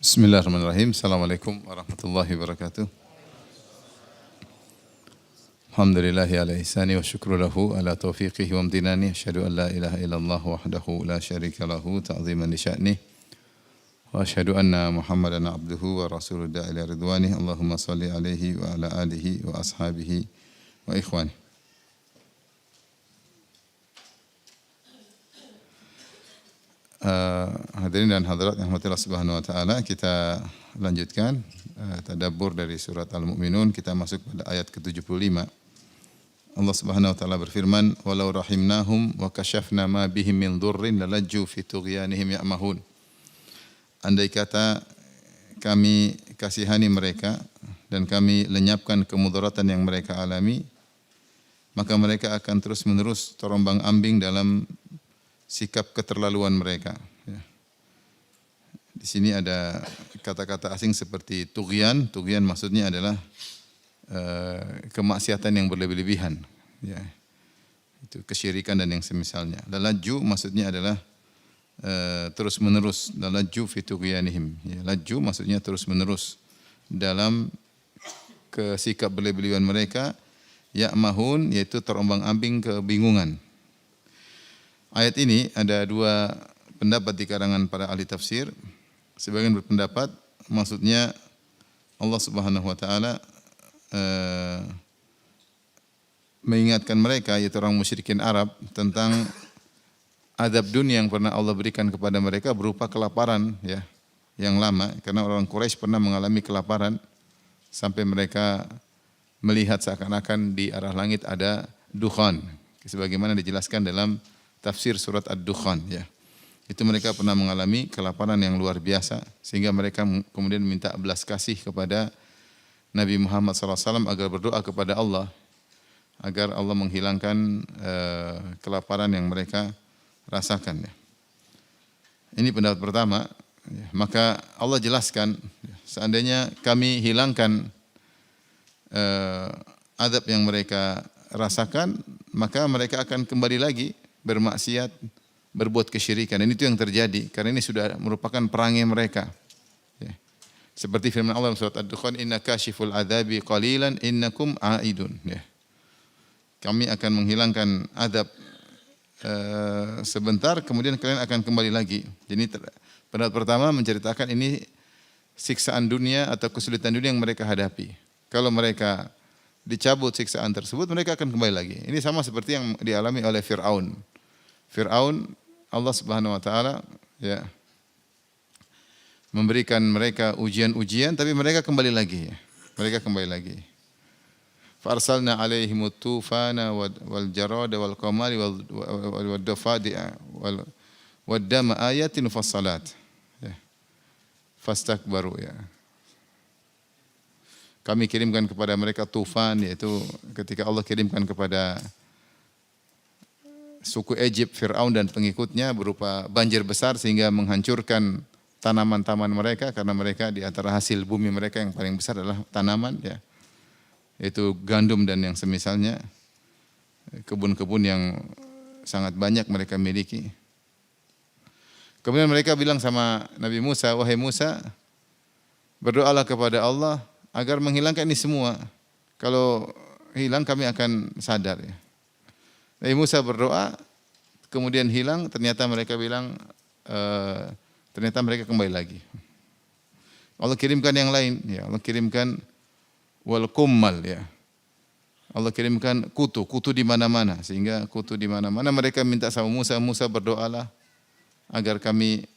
Bismillahirrahmanirrahim. Assalamualaikum warahmatullahi wabarakatuh. Alhamdulillahi ala ihsani wa syukru lahu ala taufiqihi wa amtinani. Asyhadu an la ilaha illallah wahdahu la syarika lahu ta'ziman li sya'nih. Wa asyhadu anna Muhammadan abduhu wa rasuluhu ila ridwanih. Allahumma salli alaihi wa ala alihi wa ashabihi wa ikhwani. Hadirin dan hadirat yang rahmatillah subhanahu wa ta'ala, kita lanjutkan tadabbur dari surat Al-Mu'minun. Kita masuk pada ayat ke-75. Allah subhanahu wa ta'ala berfirman, walau rahimnahum wa kashafna ma bihim min dhurrin lalajju fi tughyanihim ya'mahun. Andai kata kami kasihani mereka dan kami lenyapkan kemudaratan yang mereka alami, maka mereka akan terus menerus terombang-ambing dalam sikap keterlaluan mereka. Di sini ada kata-kata asing seperti tughyan. Tughyan maksudnya adalah kemaksiatan yang berlebih-lebihan. Ya. Itu kesyirikan dan yang semisalnya. Lalaju maksudnya adalah terus menerus. Lalaju fi tughyanihim. Ya, laju maksudnya terus menerus dalam sikap berlebih-lebihan mereka. Ya'mahun yaitu terombang-ambing kebingungan. Ayat ini ada dua pendapat di kalangan para ahli tafsir. Sebagian berpendapat maksudnya Allah Subhanahu wa taala mengingatkan mereka, yaitu orang musyrikin Arab, tentang azab dunia yang pernah Allah berikan kepada mereka berupa kelaparan, ya, yang lama, karena orang Quraisy pernah mengalami kelaparan sampai mereka melihat seakan-akan di arah langit ada dukhan, sebagaimana dijelaskan dalam tafsir surat Ad-Dukhan, ya. Itu mereka pernah mengalami kelaparan yang luar biasa sehingga mereka kemudian minta belas kasih kepada Nabi Muhammad SAW agar berdoa kepada Allah agar Allah menghilangkan kelaparan yang mereka rasakan, ya. Ini pendapat pertama, ya. Maka Allah jelaskan, seandainya kami hilangkan azab yang mereka rasakan, maka mereka akan kembali lagi bermaksiat, berbuat kesyirikan. Dan itu yang terjadi karena ini sudah merupakan perangai mereka. Ya. Seperti firman Allah dalam surat Ad-Dukhan, inna kashiful adzabi qalilan innakum aidun. Ya. Kami akan menghilangkan azab sebentar, kemudian kalian akan kembali lagi. Jadi pendapat pertama menceritakan ini siksaan dunia atau kesulitan dunia yang mereka hadapi. Kalau mereka dicabut siksaan tersebut, mereka akan kembali lagi. Ini sama seperti yang dialami oleh Fir'aun. Fir'aun, Allah Subhanahu wa taala, ya, memberikan mereka ujian-ujian, tapi mereka kembali lagi, ya. Mereka kembali lagi. Fa-arsalna 'alaihimut tufana wal jarada wal qamari wal dafadi'a wad dama ayatin mufassalat. Ya. Fastakbaru, ya. Kami kirimkan kepada mereka tufan, yaitu ketika Allah kirimkan kepada suku Egypt, Fir'aun dan pengikutnya berupa banjir besar sehingga menghancurkan tanaman-tanaman mereka, karena mereka di antara hasil bumi mereka yang paling besar adalah tanaman, ya, yaitu gandum dan yang semisalnya, kebun-kebun yang sangat banyak mereka miliki. Kemudian mereka bilang sama Nabi Musa, wahai Musa, berdoalah kepada Allah agar menghilangkan ini semua. Kalau hilang kami akan sadar, ya. Nabi Musa berdoa, kemudian hilang, ternyata mereka bilang, ternyata mereka kembali lagi. Allah kirimkan yang lain, ya. Allah kirimkan wal kummal, ya. Allah kirimkan kutu di mana-mana, sehingga kutu di mana-mana mereka minta sama Musa, Musa berdoalah agar kami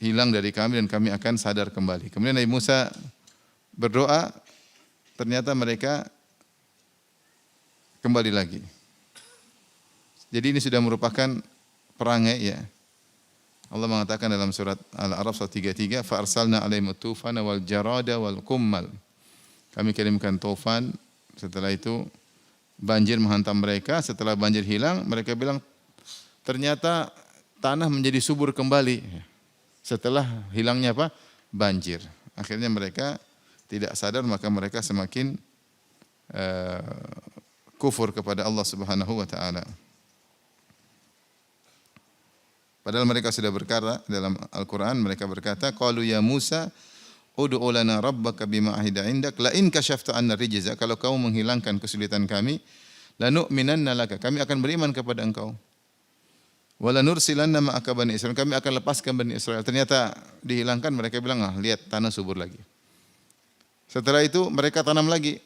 hilang dari kami dan kami akan sadar kembali. Kemudian Nabi Musa berdoa, ternyata mereka kembali lagi. Jadi ini sudah merupakan perangai, ya. Allah mengatakan dalam surat Al-A'raf 133, fa arsalna 'alaihimut tufana wal jarada wal qummal. Kami kirimkan tufan, setelah itu banjir menghantam mereka, setelah banjir hilang mereka bilang ternyata tanah menjadi subur kembali setelah hilangnya apa? Banjir. Akhirnya mereka tidak sadar, maka mereka semakin kufur kepada Allah Subhanahu wa taala. Padahal mereka sudah berkata dalam Al-Quran, mereka berkata, qalu ya Musa, ud'u lana rabbaka bima ahida indak, la in kashafta anna rijza, kalau kau menghilangkan kesulitan kami, lanu'minanna laka, kami akan beriman kepada engkau. Wala nursilanna ma'aka bani Israil, kami akan lepaskan bani Israel. Ternyata dihilangkan, mereka bilang, lihat tanah subur lagi. Setelah itu mereka tanam lagi.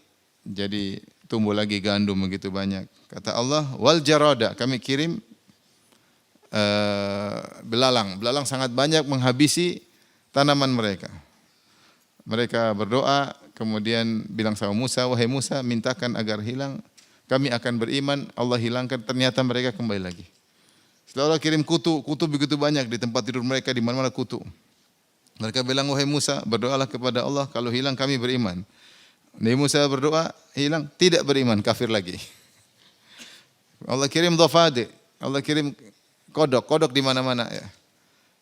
Jadi tumbuh lagi gandum begitu banyak. Kata Allah, wal jarada, kami kirim belalang. Belalang sangat banyak menghabisi tanaman mereka. Mereka berdoa, kemudian bilang sama Musa, wahai Musa, mintakan agar hilang. Kami akan beriman, Allah hilangkan, ternyata mereka kembali lagi. Setelah Allah kirim kutu begitu banyak di tempat tidur mereka, di mana-mana kutu. Mereka bilang, wahai Musa, berdoalah kepada Allah, kalau hilang kami beriman. Nabi Musa berdoa, hilang, tidak beriman, kafir lagi. Allah kirim dhafadi, Allah kirim kodok di mana-mana ya.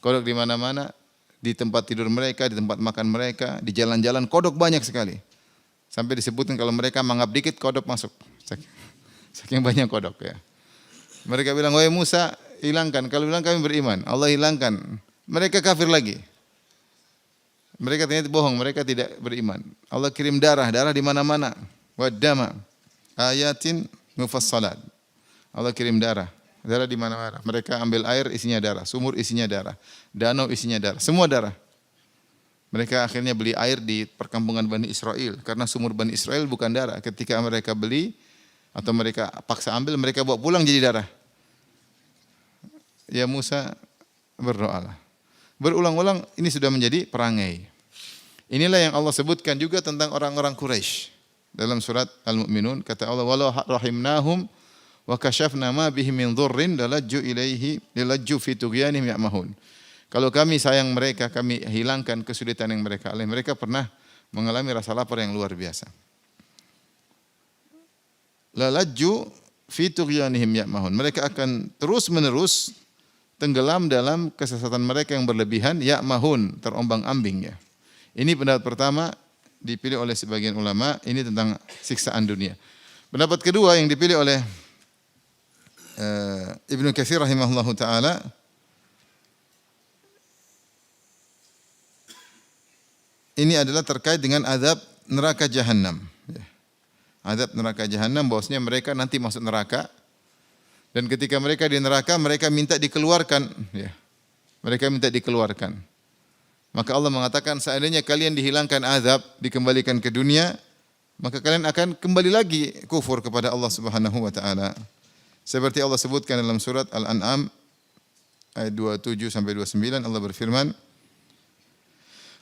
Kodok di mana-mana, di tempat tidur mereka, di tempat makan mereka, di jalan-jalan, kodok banyak sekali. Sampai disebutkan kalau mereka mangap dikit, kodok masuk. Saking banyak kodok ya. Mereka bilang, wahai Musa, hilangkan. Kalau bilang kami beriman, Allah hilangkan. Mereka kafir lagi. Mereka ternyata bohong, mereka tidak beriman. Allah kirim darah di mana-mana. Waddama ayatin mufassalat. Allah kirim darah di mana-mana. Mereka ambil air isinya darah, sumur isinya darah, danau isinya darah, semua darah. Mereka akhirnya beli air di perkampungan Bani Israel karena sumur Bani Israel bukan darah. Ketika mereka beli atau mereka paksa ambil, mereka bawa pulang jadi darah. Ya Musa, berdoalah. Berulang-ulang ini sudah menjadi perangai. Inilah yang Allah sebutkan juga tentang orang-orang Quraisy. Dalam surat Al-Mu'minun kata Allah, walau rahimnahum wa kashafna ma bihim min dhurrin lalajju fi tughyanihim ya'mahun. Kalau kami sayang mereka, kami hilangkan kesulitan yang mereka alami. Mereka pernah mengalami rasa lapar yang luar biasa. Lalajju fi tughyanihim ya'mahun. Mereka akan terus-menerus tenggelam dalam kesesatan mereka yang berlebihan, ya'mahun, terombang-ambing ya. Ini pendapat pertama dipilih oleh sebagian ulama, ini tentang siksaan dunia. Pendapat kedua yang dipilih oleh Ibnu Katsir rahimahullahu taala, ini adalah terkait dengan azab neraka jahanam. Azab neraka jahanam, bahwasanya mereka nanti masuk neraka dan ketika mereka di neraka mereka minta dikeluarkan. Ya. Mereka minta dikeluarkan. Maka Allah mengatakan seandainya kalian dihilangkan azab, dikembalikan ke dunia, maka kalian akan kembali lagi kufur kepada Allah Subhanahu wa taala. Seperti Allah sebutkan dalam surat Al-An'am ayat 27 sampai 29, Allah berfirman,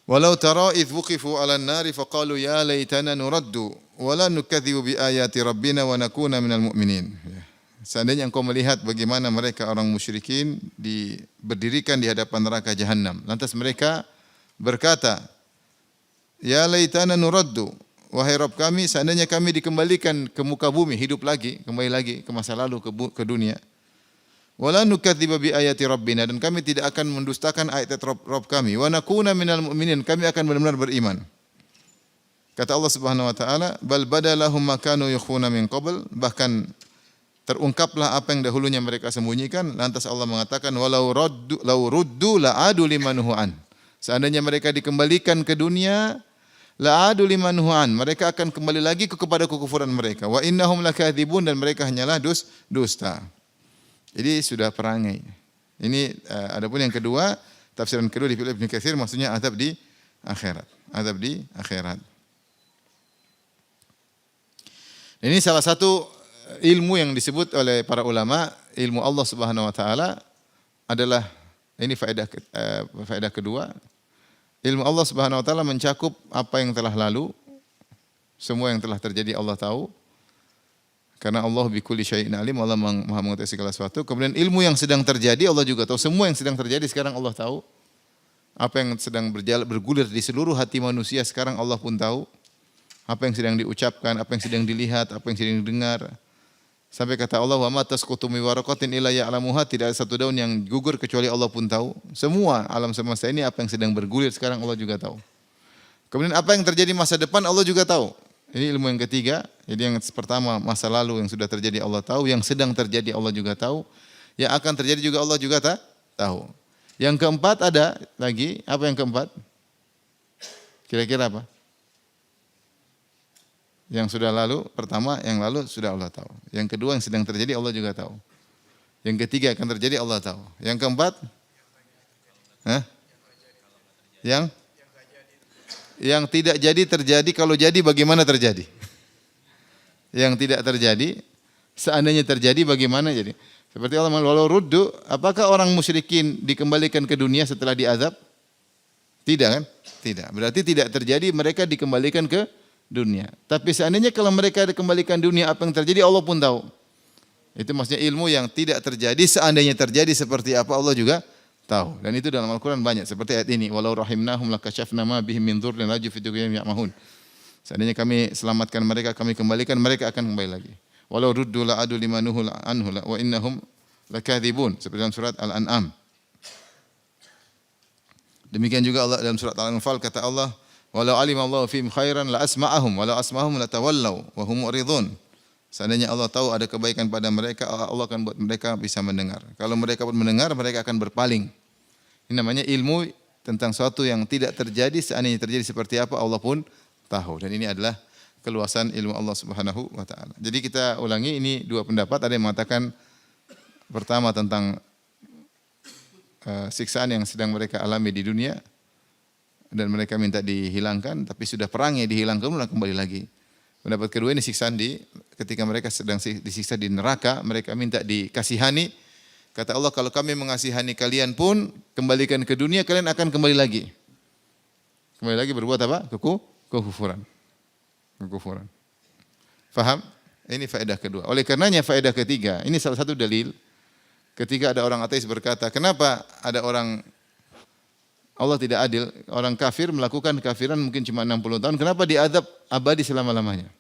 "Walau tara idh wuqifu 'alan nari faqalu ya laitana nuraddu wa la nukadzibu bi ayati rabbina wa nakuna minal mu'minin." Seandainya engkau melihat bagaimana mereka orang musyrikin berdirikan di hadapan neraka jahanam, lantas mereka berkata, "Ya laitana nuraddu." Wahai Rabb kami, seandainya kami dikembalikan ke muka bumi, hidup lagi, kembali lagi ke masa lalu, ke dunia. Wala nukadziba bi ayati rabbina, dan kami tidak akan mendustakan ayat Rabb kami. Wa nakuna minal mu'minin, kami akan benar-benar beriman. Kata Allah Subhanahu wa taala, bal badalahum ma kanu yukhuna min qabl, bahkan terungkaplah apa yang dahulunya mereka sembunyikan. Lantas Allah mengatakan, walau ruddu la'adu limanhu an. Seandainya mereka dikembalikan ke dunia, la'adu limanhu an, mereka akan kembali lagi kepada kekufuran mereka. Wa innahum lakadzibun, dan mereka hanyalah dusta. Jadi sudah perangai. Ini adapun yang kedua, tafsiran kedua dipilih Ibnu Katsir, maksudnya azab di akhirat. Azab di akhirat. Ini salah satu ilmu yang disebut oleh para ulama, ilmu Allah Subhanahu wa taala adalah, ini faedah kedua. Ilmu Allah Subhanahu wa taala mencakup apa yang telah lalu, semua yang telah terjadi Allah tahu. Karena Allah bikulli syai'in alim, Allah Maha mengetahui segala sesuatu. Kemudian ilmu yang sedang terjadi Allah juga tahu. Semua yang sedang terjadi sekarang Allah tahu. Apa yang sedang bergulir di seluruh hati manusia sekarang Allah pun tahu. Apa yang sedang diucapkan, apa yang sedang dilihat, apa yang sedang didengar. Sampai kata Allah, wa ma tasqutu min waraqatin illa ya'lamuha, tidak ada satu daun yang gugur kecuali Allah pun tahu. Semua alam semesta ini apa yang sedang bergulir sekarang Allah juga tahu. Kemudian apa yang terjadi masa depan Allah juga tahu. Ini ilmu yang ketiga. Jadi yang pertama masa lalu yang sudah terjadi Allah tahu, yang sedang terjadi Allah juga tahu, yang akan terjadi juga Allah juga tahu. Yang keempat ada lagi, apa yang keempat? Kira-kira apa? Yang sudah lalu, pertama yang lalu sudah Allah tahu. Yang kedua yang sedang terjadi Allah juga tahu. Yang ketiga akan terjadi Allah tahu. Yang keempat? Hah? Yang tidak jadi terjadi, kalau jadi bagaimana terjadi? Yang tidak terjadi, seandainya terjadi bagaimana jadi? Seperti Allah walau ruddu, apakah orang musyrikin dikembalikan ke dunia setelah diazab? Tidak kan? Tidak. Berarti tidak terjadi mereka dikembalikan ke dunia. Tapi seandainya kalau mereka dikembalikan dunia, apa yang terjadi Allah pun tahu. Itu maksudnya ilmu yang tidak terjadi, seandainya terjadi seperti apa Allah juga tahu. Dan itu dalam Al-Quran banyak. Seperti ayat ini, walau rahimnahum lakashafna ma bihim min dhurrin laju fi tughyanihim ya'mahun. Seandainya kami selamatkan mereka, kami kembalikan, mereka akan kembali lagi. Walau ruddu la'adu limanuhu anhu wa innahum lakadzibun. Seperti dalam surat Al-An'am. Demikian juga Allah dalam surat Al-Anfal kata Allah, walau alimallahu fihim khairan la asma'ahum walau asma'ahum la tawallaw wa hum mu'ridun. Seandainya Allah tahu ada kebaikan pada mereka, Allah akan buat mereka bisa mendengar. Kalau mereka pun mendengar, mereka akan berpaling. Ini namanya ilmu tentang sesuatu yang tidak terjadi, seandainya terjadi seperti apa Allah pun tahu. Dan ini adalah keluasan ilmu Allah Subhanahu wa taala. Jadi kita ulangi, ini dua pendapat. Ada yang mengatakan pertama tentang siksaan yang sedang mereka alami di dunia dan mereka minta dihilangkan, tapi sudah perangnya dihilangkan udah kembali lagi. Pendapat kedua ini siksaan ketika mereka sedang disiksa di neraka, mereka minta dikasihani. Kata Allah, kalau kami mengasihani kalian pun kembalikan ke dunia, kalian akan kembali lagi. Kembali lagi berbuat apa? Kekufuran. Faham? Ini faedah kedua. Oleh karenanya faedah ketiga, ini salah satu dalil ketika ada orang ateis berkata, kenapa ada orang Allah tidak adil, orang kafir melakukan kafiran mungkin cuma 60 tahun, kenapa diadab abadi selama-lamanya?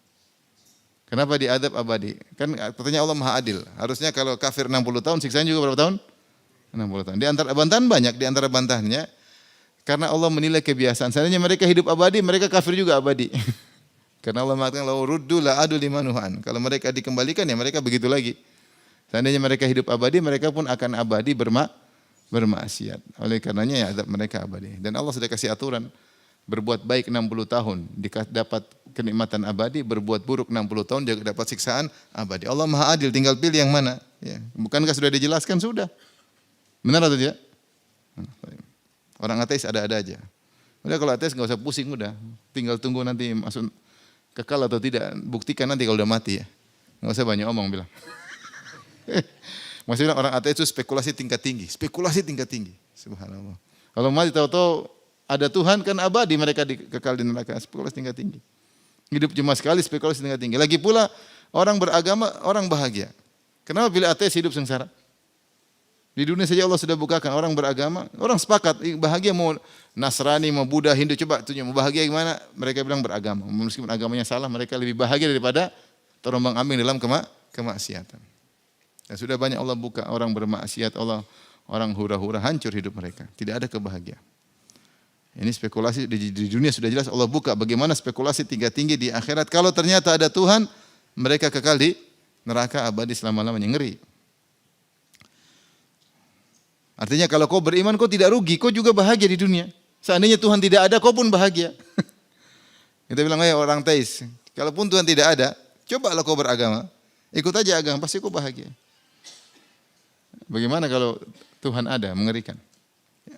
Kenapa diadab abadi? Kan katanya Allah Maha Adil. Harusnya kalau kafir 60 tahun, siksanya juga berapa tahun? 60 tahun. Di antara bantahan banyak, di antara bantahannya karena Allah menilai kebiasaan. Seandainya mereka hidup abadi, mereka kafir juga abadi. Karena Allah mengatakan lau ruddu la adu limanuhan. Kalau mereka dikembalikan ya mereka begitu lagi. Seandainya mereka hidup abadi, mereka pun akan abadi bermaksiat. Oleh karenanya ya azab mereka abadi. Dan Allah sudah kasih aturan, berbuat baik 60 tahun dapat kenikmatan abadi, berbuat buruk 60 tahun juga dapat siksaan abadi. Allah Maha Adil, tinggal pilih yang mana. Ya. Bukankah sudah dijelaskan? Sudah. Benar atau tidak? Orang ateis ada-ada aja. Udah kalau ateis enggak usah pusing udah. Tinggal tunggu nanti masuk kekal atau tidak. Buktikan nanti kalau udah mati ya. Enggak usah banyak omong bilang. Maksudnya orang ateis itu spekulasi tingkat tinggi. Subhanallah. Kalau mati tahu-tahu ada Tuhan kan abadi, mereka kekal di neraka. Spekulasi tingkat tinggi. Hidup cuma sekali, spekulasi tingkat tinggi. Lagi pula orang beragama, orang bahagia. Kenapa bila ateis hidup sengsara? Di dunia saja Allah sudah bukakan orang beragama, orang sepakat bahagia, mau Nasrani, mau Buddha, Hindu, coba tunjuk mau bahagia gimana? Mereka bilang beragama. Meskipun agamanya salah, mereka lebih bahagia daripada terombang-ambing dalam kemaksiatan. Dan sudah banyak Allah buka orang bermaksiat, orang hura-hura hancur hidup mereka. Tidak ada kebahagiaan. Ini spekulasi di dunia sudah jelas Allah buka bagaimana spekulasi tinggi di akhirat. Kalau ternyata ada Tuhan, mereka kekal di neraka abadi selama-lamanya, ngeri. Artinya kalau kau beriman kau tidak rugi, kau juga bahagia di dunia. Seandainya Tuhan tidak ada, kau pun bahagia. Kita bilang orang teis, kalaupun Tuhan tidak ada, cobalah kau beragama. Ikut aja agama, pasti kau bahagia. Bagaimana kalau Tuhan ada, mengerikan.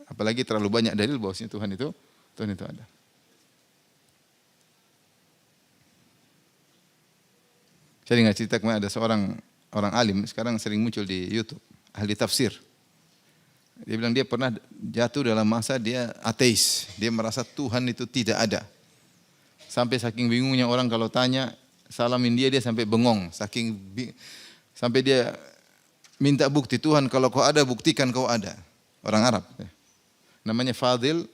Apalagi terlalu banyak dalil bahwasanya Tuhan itu ada. Saya dengar cerita kemarin ada seorang orang alim, sekarang sering muncul di YouTube, ahli tafsir. Dia bilang dia pernah jatuh dalam masa dia ateis. Dia merasa Tuhan itu tidak ada. Sampai saking bingungnya orang kalau tanya, salamin dia sampai bengong. Sampai dia minta bukti, Tuhan kalau kau ada buktikan kau ada. Orang Arab. Namanya Fadil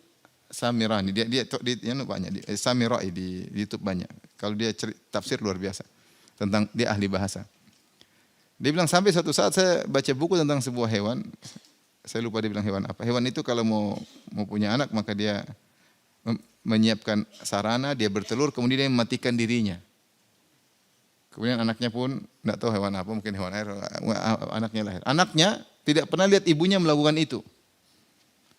Samirani. Dia banyak Samirai di YouTube banyak. Kalau dia tafsir luar biasa tentang dia ahli bahasa. Dia bilang sampai satu saat saya baca buku tentang sebuah hewan. Saya lupa dia bilang hewan apa. Hewan itu kalau mau punya anak maka dia menyiapkan sarana, dia bertelur kemudian dia mematikan dirinya. Kemudian anaknya pun tidak tahu hewan apa, mungkin hewan air, anaknya lahir. Anaknya tidak pernah lihat ibunya melakukan itu.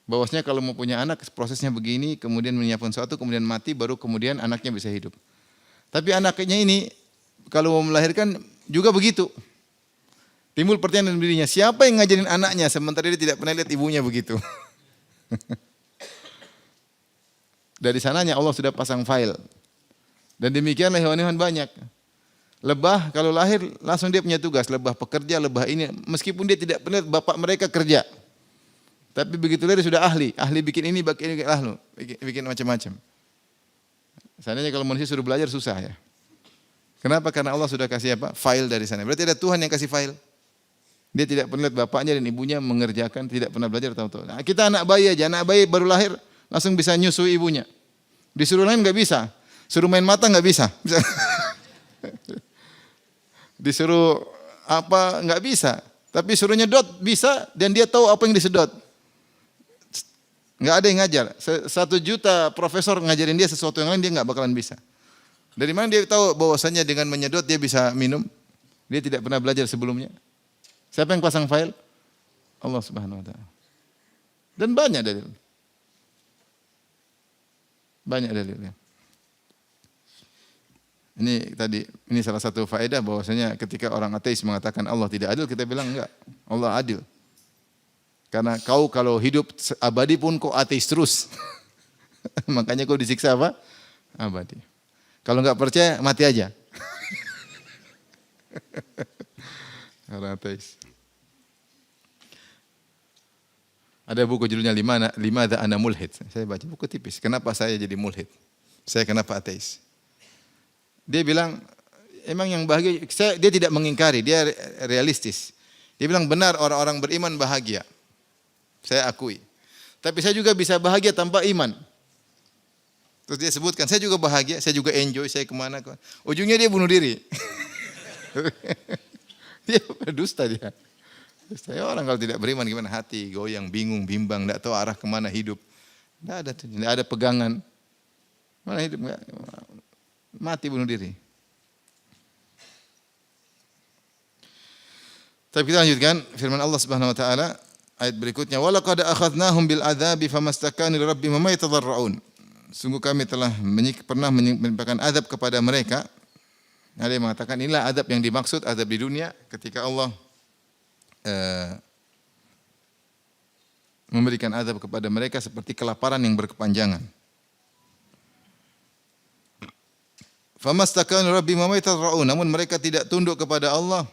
Bahwasanya kalau mau punya anak prosesnya begini, kemudian menyiapkan sesuatu, kemudian mati, baru kemudian anaknya bisa hidup. Tapi anaknya ini kalau mau melahirkan juga begitu. Timbul pertanyaan dalam dirinya, siapa yang ngajarin anaknya sementara dia tidak pernah lihat ibunya begitu? Dari sananya Allah sudah pasang file. Dan demikianlah hewan-hewan banyak. Lebah kalau lahir langsung dia punya tugas, lebah pekerja, lebah ini meskipun dia tidak pernah lihat bapak mereka kerja. Tapi begitu lahir sudah ahli bikin ini, bikin ahlu, bikin macam-macam. Seandainya kalau manusia suruh belajar susah ya. Kenapa? Karena Allah sudah kasih apa? File dari sana. Berarti ada Tuhan yang kasih file. Dia tidak pernah lihat bapaknya dan ibunya mengerjakan, tidak pernah belajar tahu-tahu. Nah, kita anak bayi aja, anak bayi baru lahir langsung bisa nyusui ibunya. Disuruh lain nggak bisa, suruh main mata nggak bisa. Disuruh apa nggak bisa, tapi suruh nyedot bisa dan dia tahu apa yang disedot. Nggak ada yang ngajar. 1 juta profesor ngajarin dia sesuatu yang lain dia nggak bakalan bisa. Dari mana dia tahu bahwasanya dengan menyedot dia bisa minum? Dia tidak pernah belajar sebelumnya. Siapa yang pasang file? Allah Subhanahu wa taala. Dan banyak dalil. Banyak dalilnya. Ini salah satu faedah bahwasanya ketika orang ateis mengatakan Allah tidak adil, kita bilang enggak, Allah adil. Karena kau kalau hidup abadi pun kau ateis terus. Makanya kau disiksa apa? Abadi. Kalau enggak percaya mati aja. Orang ateis. Ada buku judulnya Limadha Ana Mulhid. Saya baca buku tipis. Kenapa saya jadi mulhid? Saya kenapa ateis? Dia bilang, emang yang bahagia, dia tidak mengingkari, dia realistis. Dia bilang benar orang-orang beriman bahagia. Saya akui. Tapi saya juga bisa bahagia tanpa iman. Terus dia sebutkan, saya juga bahagia, saya juga enjoy, saya kemana. Ujungnya dia bunuh diri. Dia berdusta dia. Saya orang kalau tidak beriman gimana hati, goyang, bingung, bimbang, tidak tahu arah kemana hidup. Tidak ada pegangan. Mana hidup? Mati bunuh diri. Tapi kita lanjutkan firman Allah Subhanahu wa taala ayat berikutnya, walaqad akhadnahum bil adzabi famastakanu li rabbihim ma yatadarrun. Sungguh kami telah pernah menimpakan azab kepada mereka. Ada yang mengatakan inilah azab yang dimaksud, azab di dunia ketika Allah memberikan azab kepada mereka seperti kelaparan yang berkepanjangan. Famastakanu rabbihim ma yatadarrun, namun mereka tidak tunduk kepada Allah.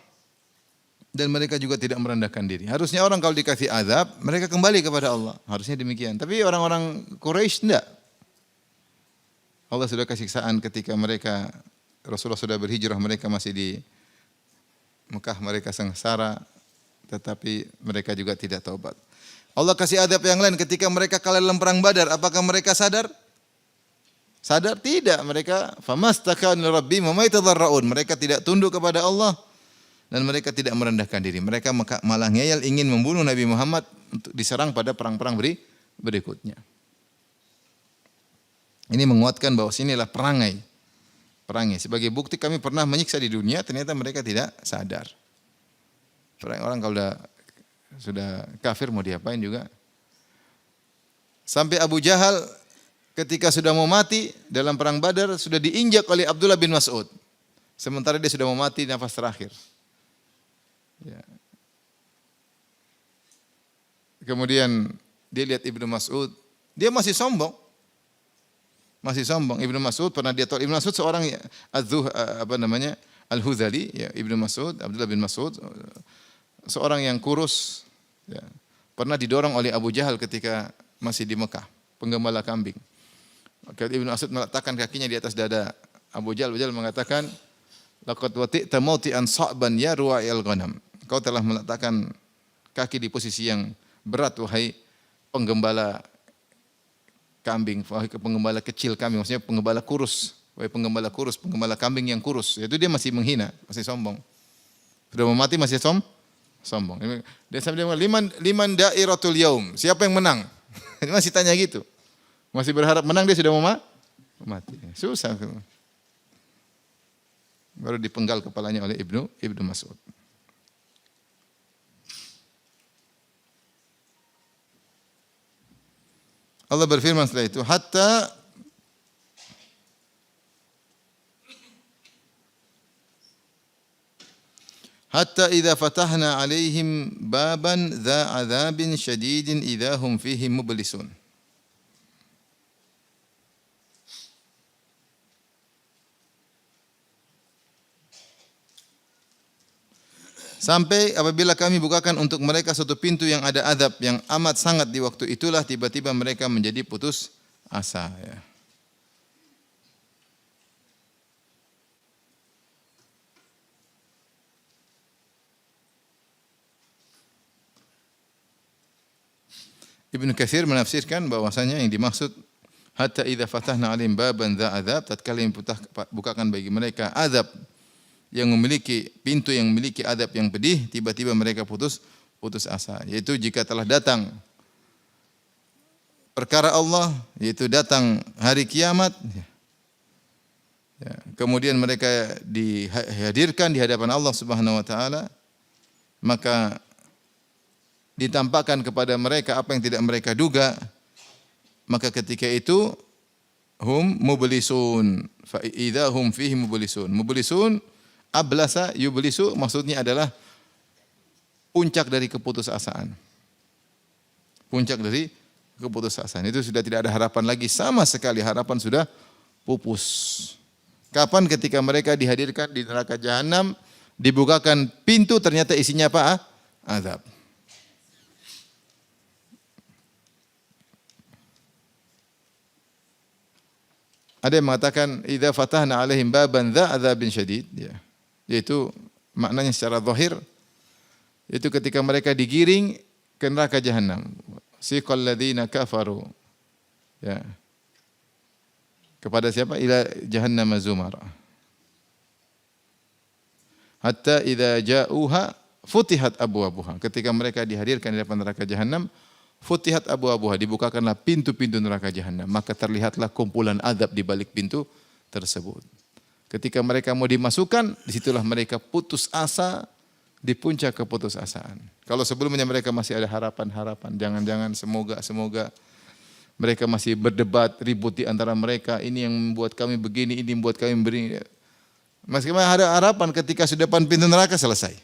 Dan mereka juga tidak merendahkan diri. Harusnya orang kalau dikasih azab, mereka kembali kepada Allah. Harusnya demikian. Tapi orang-orang Quraisy tidak. Allah sudah kasih siksaan ketika mereka, Rasulullah sudah berhijrah, mereka masih di Mekah, mereka sengsara, tetapi mereka juga tidak taubat. Allah kasih azab yang lain ketika mereka kalah dalam perang Badar. Apakah mereka sadar? Sadar? Tidak. Mereka famastakanu rabbihim ma yatadarrun. Mereka tidak tunduk kepada Allah. Dan mereka tidak merendahkan diri. Mereka malah ngeyel ingin membunuh Nabi Muhammad untuk diserang pada perang-perang berikutnya. Ini menguatkan bahwa sinilah perangai. Sebagai bukti kami pernah menyiksa di dunia, ternyata mereka tidak sadar. Orang kalau sudah kafir mau diapain juga. Sampai Abu Jahal ketika sudah mau mati dalam perang Badar sudah diinjak oleh Abdullah bin Mas'ud. Sementara dia sudah mau mati nafas terakhir. Ya. Kemudian dia lihat Ibnu Mas'ud, dia masih sombong. Ibnu Mas'ud pernah dia tahu Ibnu Mas'ud seorang Al-Hudhali, ya, Ibnu Mas'ud, Abdullah bin Mas'ud, seorang yang kurus, ya. Pernah didorong oleh Abu Jahal ketika masih di Mekah, penggembala kambing. Maka Ibnu Mas'ud meletakkan kakinya di atas dada Abu Jahal. Abu Jahal mengatakan, laqad wati'ta mawti'an sa'ban ya ruwa'il ghanam. Kau telah meletakkan kaki di posisi yang berat wahai penggembala kambing, wahai penggembala kecil kambing, maksudnya penggembala kurus, wahai penggembala kurus, penggembala kambing yang kurus. Itu dia masih menghina, masih sombong. Sudah mau mati masih sombong. Dia sampai liman dairatul yaum. Siapa yang menang? Dia masih tanya gitu. Masih berharap menang, dia sudah mau mati. Susah. Baru dipenggal kepalanya oleh Ibnu Mas'ud. Allah berfirman setelah itu, hatta idza fatahna alaihim baban dza adzabin syadidin idza hum fihi mublisun. Sampai apabila kami bukakan untuk mereka suatu pintu yang ada azab yang amat sangat di waktu itulah tiba-tiba mereka menjadi putus asa. Ya. Ibnu Katsir menafsirkan bahwasanya yang dimaksud hatta idza fatahna alim baban dza azab, tatkala bukakan bagi mereka azab yang memiliki pintu yang memiliki adab yang pedih, tiba-tiba mereka putus asa. Yaitu jika telah datang perkara Allah, yaitu datang hari kiamat, ya, kemudian mereka dihadirkan di hadapan Allah Subhanahu wa taala, maka ditampakkan kepada mereka apa yang tidak mereka duga, maka ketika itu hum mublisun, fa idza hum fihi mublisun. Mublisun ablasa yublisu maksudnya adalah puncak dari keputusasaan. Puncak dari keputusasaan. Itu sudah tidak ada harapan lagi sama sekali, harapan sudah pupus. Kapan? Ketika mereka dihadirkan di neraka jahanam, dibukakan pintu ternyata isinya apa? Azab. Ada yang mengatakan idza fatahna alaihim baban dza adzabin syadid, ya. Yaitu maknanya secara zahir itu ketika mereka digiring ke neraka jahanam. Siqal ladzina kafaru. Ya. Kepada siapa? Ila jahannam zumara. Hatta idza ja'uha futihat abwabuha. Ketika mereka dihadirkan di depan neraka jahanam, futihat abwabuha, dibukakanlah pintu-pintu neraka jahanam, maka terlihatlah kumpulan azab di balik pintu tersebut. Ketika mereka mau dimasukkan, disitulah mereka putus asa di puncak keputusasaan. Kalau sebelumnya mereka masih ada harapan-harapan, jangan-jangan semoga mereka masih berdebat, ribut di antara mereka, ini yang membuat kami begini, ini membuat kami begini. Masih ada harapan ketika sudah depan pintu neraka selesai.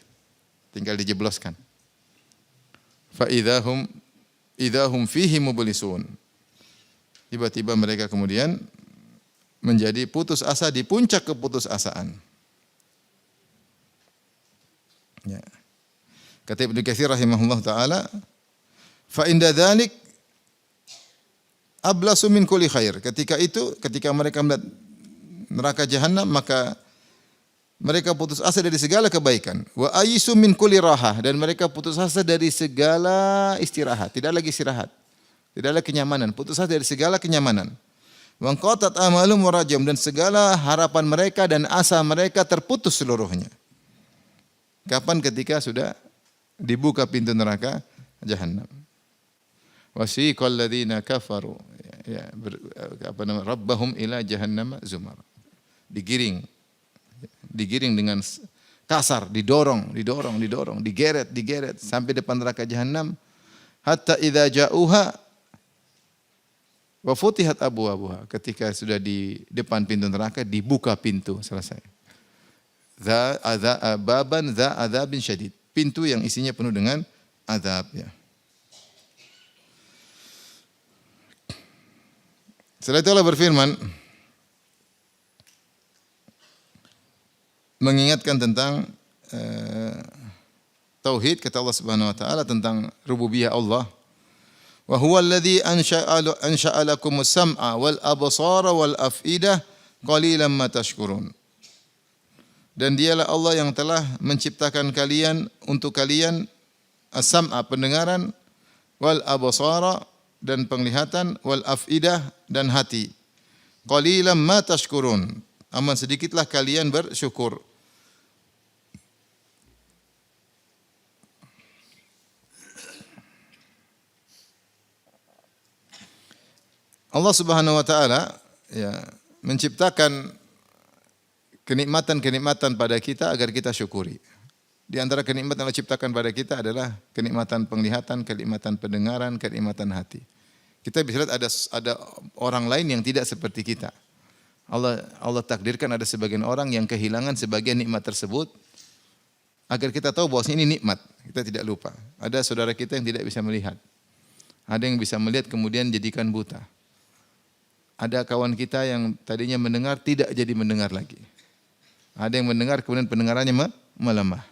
Tinggal dijebloskan. Fa idahum fihi mublisun. Tiba-tiba mereka kemudian menjadi putus asa di puncak keputusasaan. Ya. Kata Ibnu Katsir rahimahullah taala, fa inda dzalik ablasu min kulli khair. Ketika mereka melihat neraka jahanam, maka mereka putus asa dari segala kebaikan. Wa ayisu min kulli rahah, dan mereka putus asa dari segala istirahat. Tidak lagi istirahat. Tidak lagi kenyamanan, putus asa dari segala kenyamanan. Wa qatat amalum warajam, dan segala harapan mereka dan asa mereka terputus seluruhnya. Kapan? Ketika sudah dibuka pintu neraka jahanam. Wasiqal ladzina kafaru rabbahum ila jahannam zumar. Digiring dengan kasar, didorong, digeret sampai depan neraka jahanam. Hatta idza ja'uha wa futihat abwabuha. Ketika sudah di depan pintu neraka, dibuka pintu, selesai. Baban dza adzabin syadid. Pintu yang isinya penuh dengan azab, ya. Setelah itu Allah berfirman mengingatkan tentang tauhid, kata Allah Subhanahu wa taala tentang rububiyah Allah. Wa huwa alladhi ansha'a lakumus sam'a wal absara wal af'idah qalilan ma tashkurun. Dan dialah Allah yang telah menciptakan untuk kalian as-sam'a, pendengaran, wal absara, dan penglihatan, wal af'idah, dan hati. Qalilan ma tashkurun. Aman sedikitlah kalian bersyukur. Allah Subhanahu wa taala ya menciptakan kenikmatan-kenikmatan pada kita agar kita syukuri. Di antara kenikmatan yang Allah ciptakan pada kita adalah kenikmatan penglihatan, kenikmatan pendengaran, kenikmatan hati. Kita bisa lihat ada orang lain yang tidak seperti kita. Allah takdirkan ada sebagian orang yang kehilangan sebagian nikmat tersebut agar kita tahu bahwa ini nikmat. Kita tidak lupa. Ada saudara kita yang tidak bisa melihat. Ada yang bisa melihat kemudian jadikan buta. Ada kawan kita yang tadinya mendengar tidak jadi mendengar lagi. Ada yang mendengar kemudian pendengarannya melemah.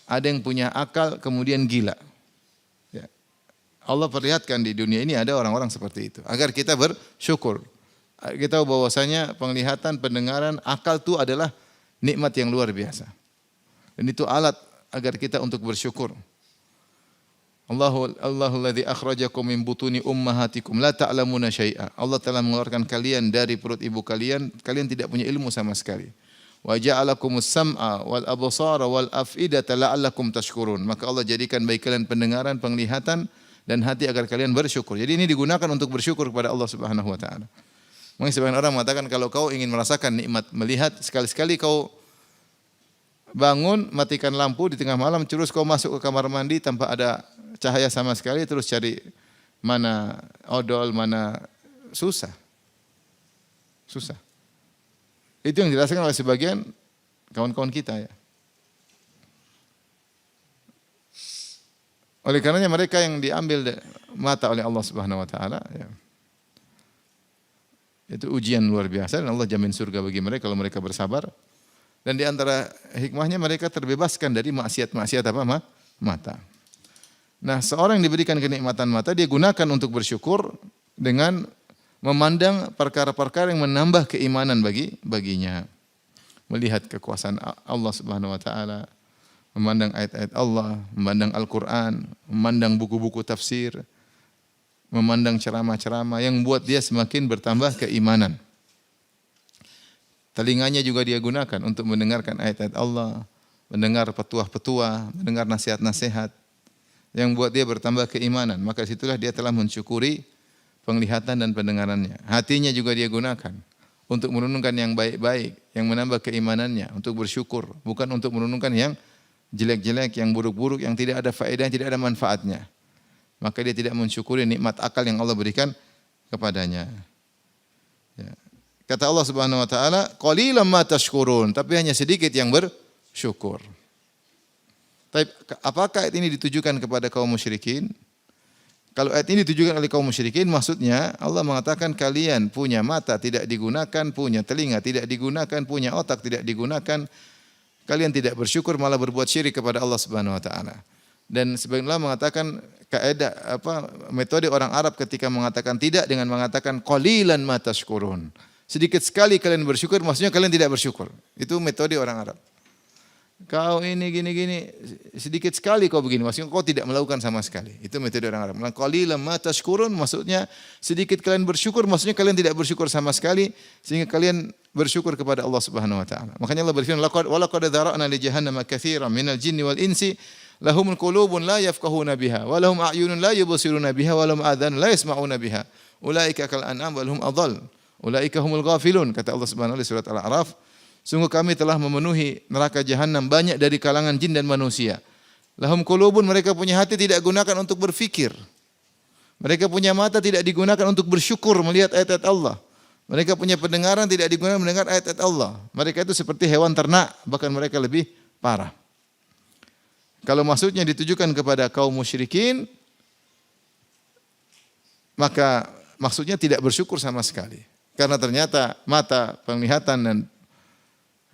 Ada yang punya akal kemudian gila. Ya. Allah perlihatkan di dunia ini ada orang-orang seperti itu. Agar kita bersyukur. Kita tahu bahwasanya penglihatan, pendengaran, akal itu adalah nikmat yang luar biasa. Dan itu alat agar kita untuk bersyukur. Allahul ladzi akhrajakum min butuni ummahatikum la ta'lamuna syai'a. Allah telah mengeluarkan kalian dari perut ibu kalian, kalian tidak punya ilmu sama sekali. Wa ja'alakumus sam'a wal absara wal af'idata la'allakum tashkurun. Maka Allah jadikan bagi kalian pendengaran, penglihatan dan hati agar kalian bersyukur. Jadi ini digunakan untuk bersyukur kepada Allah Subhanahu wa taala. Mungkin sebagian orang mengatakan kalau kau ingin merasakan nikmat melihat, sekali-sekali kau bangun, matikan lampu di tengah malam, terus kau masuk ke kamar mandi tanpa ada cahaya sama sekali, terus cari mana odol, mana susah. Susah. Itu yang dirasakan oleh sebagian kawan-kawan kita ya. Oleh karenanya mereka yang diambil mata oleh Allah Subhanahu wa taala ya. Itu ujian luar biasa dan Allah jamin surga bagi mereka kalau mereka bersabar. Dan di antara hikmahnya mereka terbebaskan dari maksiat-maksiat apa? Mata. Nah, seorang yang diberikan kenikmatan mata dia gunakan untuk bersyukur dengan memandang perkara-perkara yang menambah keimanan baginya. Melihat kekuasaan Allah Subhanahu wa taala, memandang ayat-ayat Allah, memandang Al-Qur'an, memandang buku-buku tafsir, memandang ceramah-ceramah yang buat dia semakin bertambah keimanan. Telinganya juga dia gunakan untuk mendengarkan ayat-ayat Allah, mendengar petuah-petuah, mendengar nasihat-nasihat yang buat dia bertambah keimanan. Maka situlah dia telah mensyukuri penglihatan dan pendengarannya. Hatinya juga dia gunakan untuk merenungkan yang baik-baik, yang menambah keimanannya, untuk bersyukur, bukan untuk merenungkan yang jelek-jelek, yang buruk-buruk, yang tidak ada faedah, tidak ada manfaatnya. Maka dia tidak mensyukuri nikmat akal yang Allah berikan kepadanya. Ya. Kata Allah Subhanahu wa taala, qalilan ma tashkurun, tapi hanya sedikit yang bersyukur. Tapi apakah ayat ini ditujukan kepada kaum musyrikin? Kalau ayat ini ditujukan oleh kaum musyrikin, maksudnya Allah mengatakan kalian punya mata tidak digunakan, punya telinga tidak digunakan, punya otak tidak digunakan, kalian tidak bersyukur malah berbuat syirik kepada Allah Subhanahu wa taala. Dan sebagian ulama mengatakan kaidah metode orang Arab ketika mengatakan tidak dengan mengatakan qalilan ma tashkurun. Sedikit sekali kalian bersyukur, maksudnya kalian tidak bersyukur. Itu metode orang Arab. Kau ini gini-gini, sedikit sekali kau begini, maksudnya kau tidak melakukan sama sekali. Itu metode orang Arab. Qalilan ma tashkurun, maksudnya sedikit kalian bersyukur, maksudnya kalian tidak bersyukur sama sekali, sehingga kalian bersyukur kepada Allah Subhanahu wa taala. Makanya Allah berfirman, "Walaqad dzara'na li jahannama katsiran minal jinni wal insi lahum qulubun la yafqahuna biha wa lahum a'yunun la yubsiruna biha wa lahum adhanun la yasma'una biha ulaika kal an'am wa lahum adhall ulaika humul ghafilun." Kata Allah Subhanahu wa taala surat Al-A'raf, sungguh kami telah memenuhi neraka jahanam banyak dari kalangan jin dan manusia. Lahum qulubun, mereka punya hati tidak gunakan untuk berfikir. Mereka punya mata tidak digunakan untuk bersyukur melihat ayat-ayat Allah. Mereka punya pendengaran tidak digunakan mendengar ayat-ayat Allah. Mereka itu seperti hewan ternak, bahkan mereka lebih parah. Kalau maksudnya ditujukan kepada kaum musyrikin, maka maksudnya tidak bersyukur sama sekali. Karena ternyata mata, penglihatan dan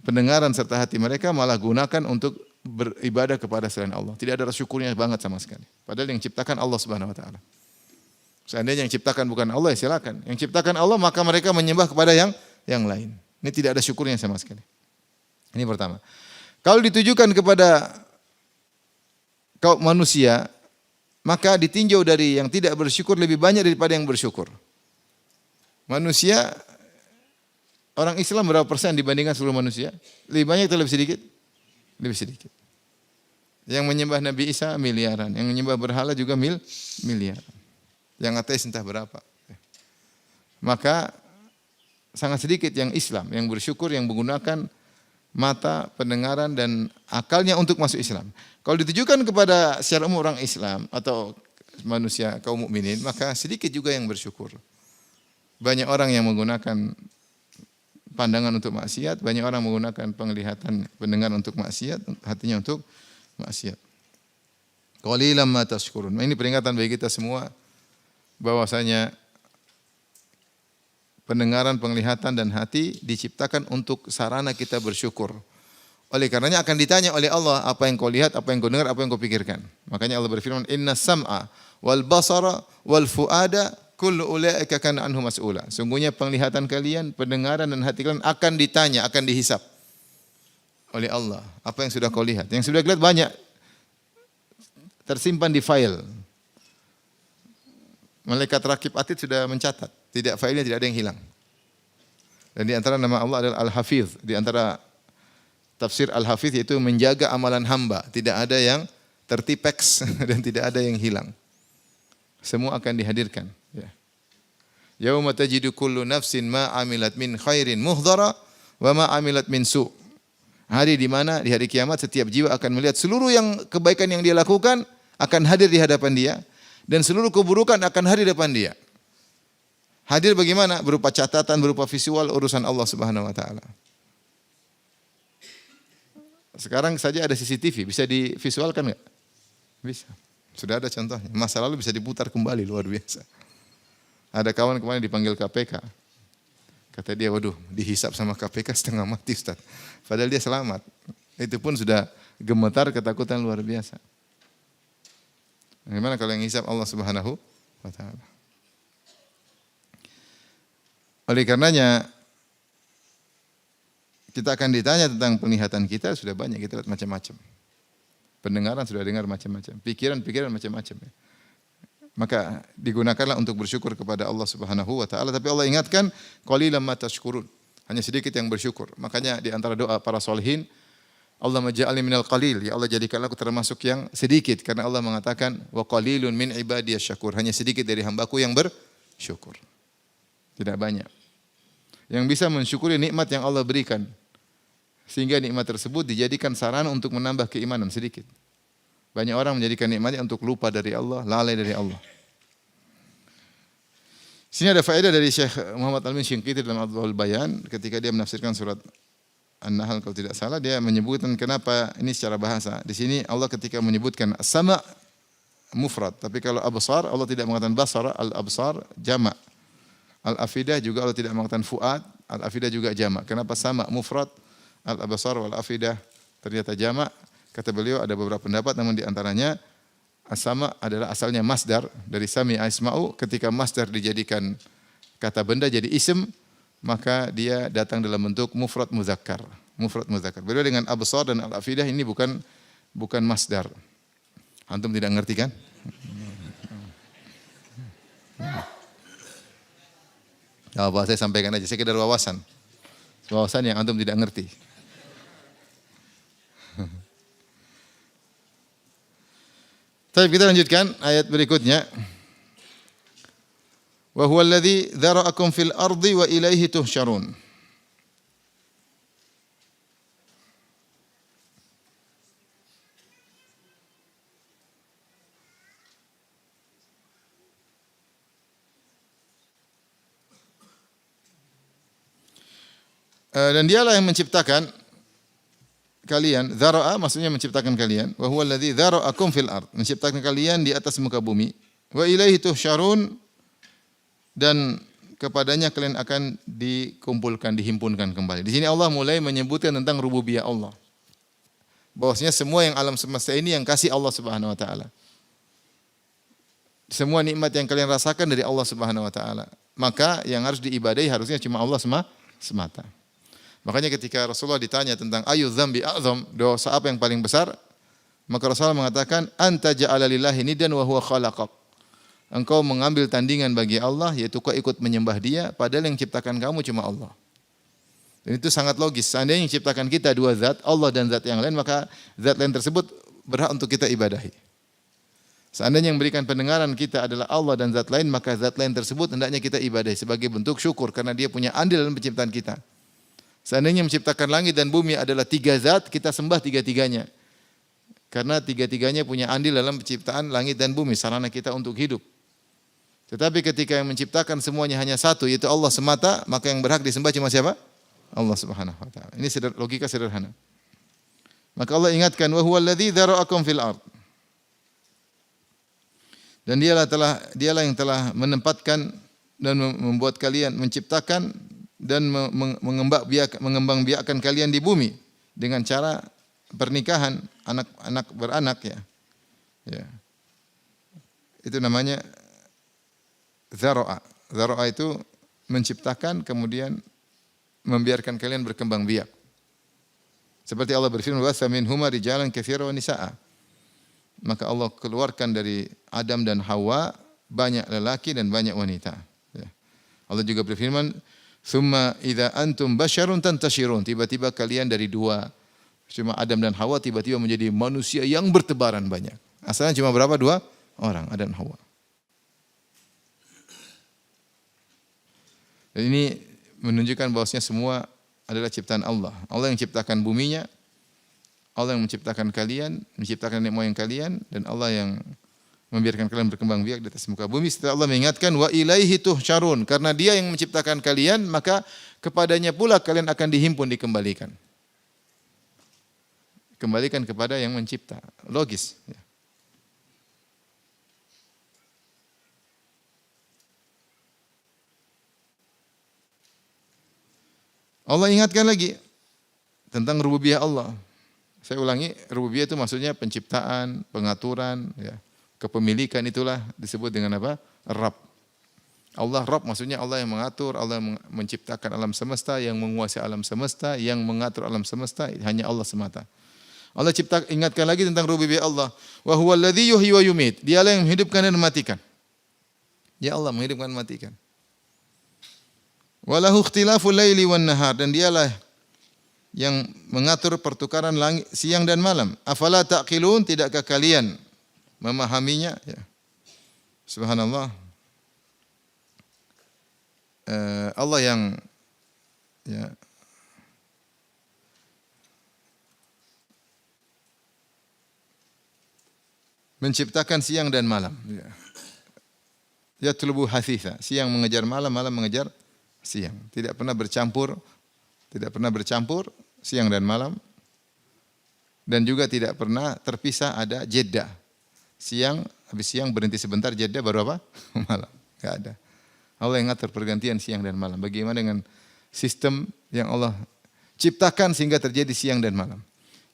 pendengaran serta hati mereka malah gunakan untuk beribadah kepada selain Allah. Tidak ada syukurnya banget sama sekali. Padahal yang ciptakan Allah Subhanahu wa taala. Seandainya yang ciptakan bukan Allah, ya silakan. Yang ciptakan Allah, maka mereka menyembah kepada yang lain. Ini tidak ada syukurnya sama sekali. Ini pertama. Kalau ditujukan kepada kaum manusia, maka ditinjau dari yang tidak bersyukur lebih banyak daripada yang bersyukur. Manusia, orang Islam berapa persen dibandingkan seluruh manusia? Lebih banyak atau lebih sedikit? Lebih sedikit. Yang menyembah Nabi Isa miliaran, yang menyembah berhala juga miliaran. Yang ateis entah berapa. Maka sangat sedikit yang Islam, yang bersyukur, yang menggunakan mata, pendengaran dan akalnya untuk masuk Islam. Kalau ditujukan kepada secara umum orang Islam atau manusia kaum mukminin, maka sedikit juga yang bersyukur. Banyak orang yang menggunakan pandangan untuk maksiat, banyak orang menggunakan penglihatan, pendengaran untuk maksiat, hatinya untuk maksiat. Qalilan ma tashkurun. Ini peringatan bagi kita semua bahwasanya pendengaran, penglihatan dan hati diciptakan untuk sarana kita bersyukur. Oleh karenanya akan ditanya oleh Allah, apa yang kau lihat, apa yang kau dengar, apa yang kau pikirkan. Makanya Allah berfirman, "Inna sam'a wal basara wal fuada kullu ulaika kana anhu mas'ula." Sungguhnya penglihatan kalian, pendengaran dan hati kalian akan ditanya, akan dihisap oleh Allah. Apa yang sudah kau lihat? Yang sudah lihat banyak tersimpan di file. Malaikat rakib atid sudah mencatat, filenya tidak ada yang hilang. Dan di antara nama Allah adalah Al-Hafiz. Di antara tafsir Al-Hafiz yaitu menjaga amalan hamba, tidak ada yang tertipeks dan tidak ada yang hilang. Semua akan dihadirkan. Ya. Yauma tajidu kullu nafsin ma amilat min khairin muhdara wa ma amilat min su'. Hari di mana di hari kiamat setiap jiwa akan melihat seluruh yang kebaikan yang dia lakukan akan hadir di hadapan dia dan seluruh keburukan akan hadir di depan dia. Hadir bagaimana? Berupa catatan, berupa visual urusan Allah Subhanahu wa taala. Sekarang saja ada CCTV, bisa divisualkan enggak? Bisa. Sudah ada contohnya. Masa lalu bisa diputar kembali, luar biasa. Ada kawan kemarin dipanggil KPK. Kata dia, waduh, dihisap sama KPK setengah mati Ustaz. Padahal dia selamat. Itu pun sudah gemetar, ketakutan luar biasa. Bagaimana kalau yang hisap Allah Subhanahu wa taala? Oleh karenanya kita akan ditanya tentang penglihatan kita, sudah banyak kita lihat macam-macam. Pendengaran sudah dengar macam-macam, pikiran macam-macam. Maka digunakanlah untuk bersyukur kepada Allah Subhanahu wa taala, tapi Allah ingatkan qalilan ma tashkurun. Hanya sedikit yang bersyukur. Makanya di antara doa para sholihin, Allah maj'alni minal qalil, ya Allah jadikanlah aku termasuk yang sedikit, karena Allah mengatakan wa qalilun min ibadiyasy syakur, hanya sedikit dari hambaku yang bersyukur. Tidak banyak. Yang bisa mensyukuri nikmat yang Allah berikan. Sehingga nikmat tersebut dijadikan sarana untuk menambah keimanan sedikit. Banyak orang menjadikan nikmatnya untuk lupa dari Allah, lalai dari Allah. Sini ada faedah dari Syekh Muhammad Al-Min Syinqiti dalam Adwaul Bayan ketika dia menafsirkan surat An-Nahl kalau tidak salah, dia menyebutkan kenapa ini secara bahasa. Di sini Allah ketika menyebutkan sama mufrad, tapi kalau absar Allah tidak mengatakan basara, al-absar jamak. Al-afidah juga Allah tidak mengatakan fuad, al-afidah juga jamak. Kenapa sama mufrad, al-absar wal afidah ternyata jamak? Kata beliau ada beberapa pendapat, namun di antaranya as-sama adalah asalnya masdar dari sami asma'u. Ketika masdar dijadikan kata benda jadi ism, maka dia datang dalam bentuk mufrad muzakkar. Mufrad muzakkar. Berbeda dengan absar dan al-afidah, ini bukan masdar. Antum tidak ngerti kan? Tidak apa, saya sampaikan aja, sekedar wawasan. Wawasan yang antum tidak ngerti. Baik, kita lanjutkan ayat berikutnya. Wa huwa alladzi dzara'akum fil ardi wa ilaihi tuhsyarun. Dan dialah yang menciptakan kalian, dzara'a maksudnya menciptakan kalian, wa huwa alladzi dzara'akum fil ard, menciptakan kalian di atas muka bumi, wa ilaihi tuhsyarun, dan kepadanya kalian akan dikumpulkan, dihimpunkan kembali. Di sini Allah mulai menyebutkan tentang rububiyah Allah. Bahwasanya semua yang alam semesta ini yang kasih Allah Subhanahu wa taala. Semua nikmat yang kalian rasakan dari Allah Subhanahu wa taala. Maka yang harus diibadahi harusnya cuma Allah semata. Makanya ketika Rasulullah ditanya tentang ayu dzambi a'zam, dosa apa yang paling besar? Maka Rasulullah mengatakan anta ja'ala lillahi niddan wa huwa khalaqak. Engkau mengambil tandingan bagi Allah, yaitu kau ikut menyembah Dia, padahal yang ciptakan kamu cuma Allah. Dan itu sangat logis. Seandainya yang ciptakan kita dua zat, Allah dan zat yang lain, maka zat lain tersebut berhak untuk kita ibadahi. Seandainya yang berikan pendengaran kita adalah Allah dan zat lain, maka zat lain tersebut hendaknya kita ibadahi sebagai bentuk syukur karena Dia punya andil dalam penciptaan kita. Seandainya menciptakan langit dan bumi adalah tiga zat, kita sembah tiga-tiganya. Karena tiga-tiganya punya andil dalam penciptaan langit dan bumi, sarana kita untuk hidup. Tetapi ketika yang menciptakan semuanya hanya satu, yaitu Allah semata, maka yang berhak disembah cuma siapa? Allah Subhanahu wa taala. Ini logika sederhana. Maka Allah ingatkan, wa huwal ladzi dzara'akum fil ard. Dan dialah yang telah menempatkan dan membuat kalian, menciptakan dan mengembangbiakkan kalian di bumi dengan cara pernikahan, anak beranak ya. Ya. Itu namanya zara'a. Zara'a itu menciptakan kemudian membiarkan kalian berkembang biak. Seperti Allah berfirman, wa minhuma rijalan katsiran wa nisaa. Maka Allah keluarkan dari Adam dan Hawa banyak lelaki dan banyak wanita. Ya. Allah juga berfirman, "Tsumma idza antum basyarun tantashirun." Tiba-tiba kalian dari dua, cuma Adam dan Hawa, tiba-tiba menjadi manusia yang bertebaran banyak. Asalnya cuma berapa? Dua orang, Adam dan Hawa. Dan ini menunjukkan bahwasanya semua adalah ciptaan Allah. Allah yang ciptakan buminya, Allah yang menciptakan kalian, menciptakan nenek moyang kalian, dan Allah yang membiarkan kalian berkembang biak di atas muka bumi. Setelah Allah mengingatkan, wa ilaihi tuhsyarun, karena Dia yang menciptakan kalian, maka kepadanya pula kalian akan dihimpun, dikembalikan. Kembalikan kepada yang mencipta. Logis. Ya. Allah ingatkan lagi tentang rububiyah Allah. Saya ulangi, rububiyah itu maksudnya penciptaan, pengaturan, ya, kepemilikan, itulah disebut dengan apa? Rabb. Allah Rabb maksudnya Allah yang mengatur, Allah yang menciptakan alam semesta, yang menguasai alam semesta, yang mengatur alam semesta, hanya Allah semata. Allah ingatkan lagi tentang rububiyah Allah. Wa huwal ladzi yuhyi wa yumiit. Dialah yang menghidupkan dan mematikan. Ya Allah menghidupkan dan mematikan. Walahu ikhtilaful laili wan nahar, dan dialah yang mengatur pertukaran langit, siang dan malam. Afala taqilun, tidakkah kalian memahaminya? Ya. Subhanallah. Allah yang ya, menciptakan siang dan malam. Ya. Yatlubu hasitha, siang mengejar malam, malam mengejar siang. Tidak pernah bercampur siang dan malam, dan juga tidak pernah terpisah, ada jeda. Siang, habis siang berhenti sebentar, jeda baru apa? Malam. Enggak ada. Allah yang ngatur pergantian siang dan malam. Bagaimana dengan sistem yang Allah ciptakan sehingga terjadi siang dan malam?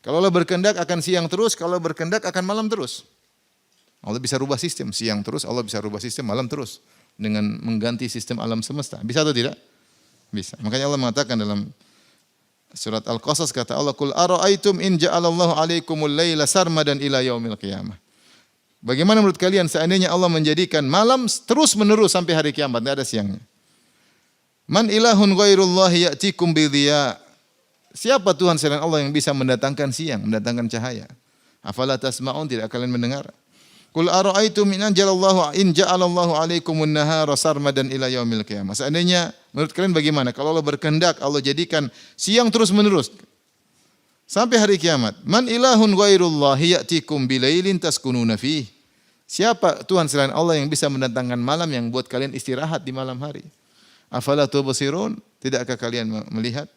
Kalau Allah berkehendak akan siang terus, kalau berkehendak akan malam terus. Allah bisa rubah sistem siang terus, Allah bisa rubah sistem malam terus dengan mengganti sistem alam semesta. Bisa atau tidak? Bisa. Makanya Allah mengatakan dalam surat Al-Qasas, kata Allah, "Qul ara'aitum in ja'alallahu 'alaikumul laila sarmadan ila yaumil qiyamah." Bagaimana menurut kalian seandainya Allah menjadikan malam terus menerus sampai hari kiamat, tidak ada siangnya? Man ilahun ghairullahi ya'tikum bidhiya. Siapa Tuhan selain Allah yang bisa mendatangkan siang, mendatangkan cahaya? Afala tasma'un, tidak kalian mendengar? Qul ara'aitum in ja'alallahu 'alaikumun nahara sarmadan ila yaumil qiyamah. Seandainya menurut kalian bagaimana kalau Allah berkehendak Allah jadikan siang terus menerus sampai hari kiamat? Man ilahun ghairullahi ya'tikum bilailin taskununa fih. Siapa Tuhan selain Allah yang bisa mendatangkan malam yang buat kalian istirahat di malam hari? Afala tubsirun, tidakkah kalian melihat?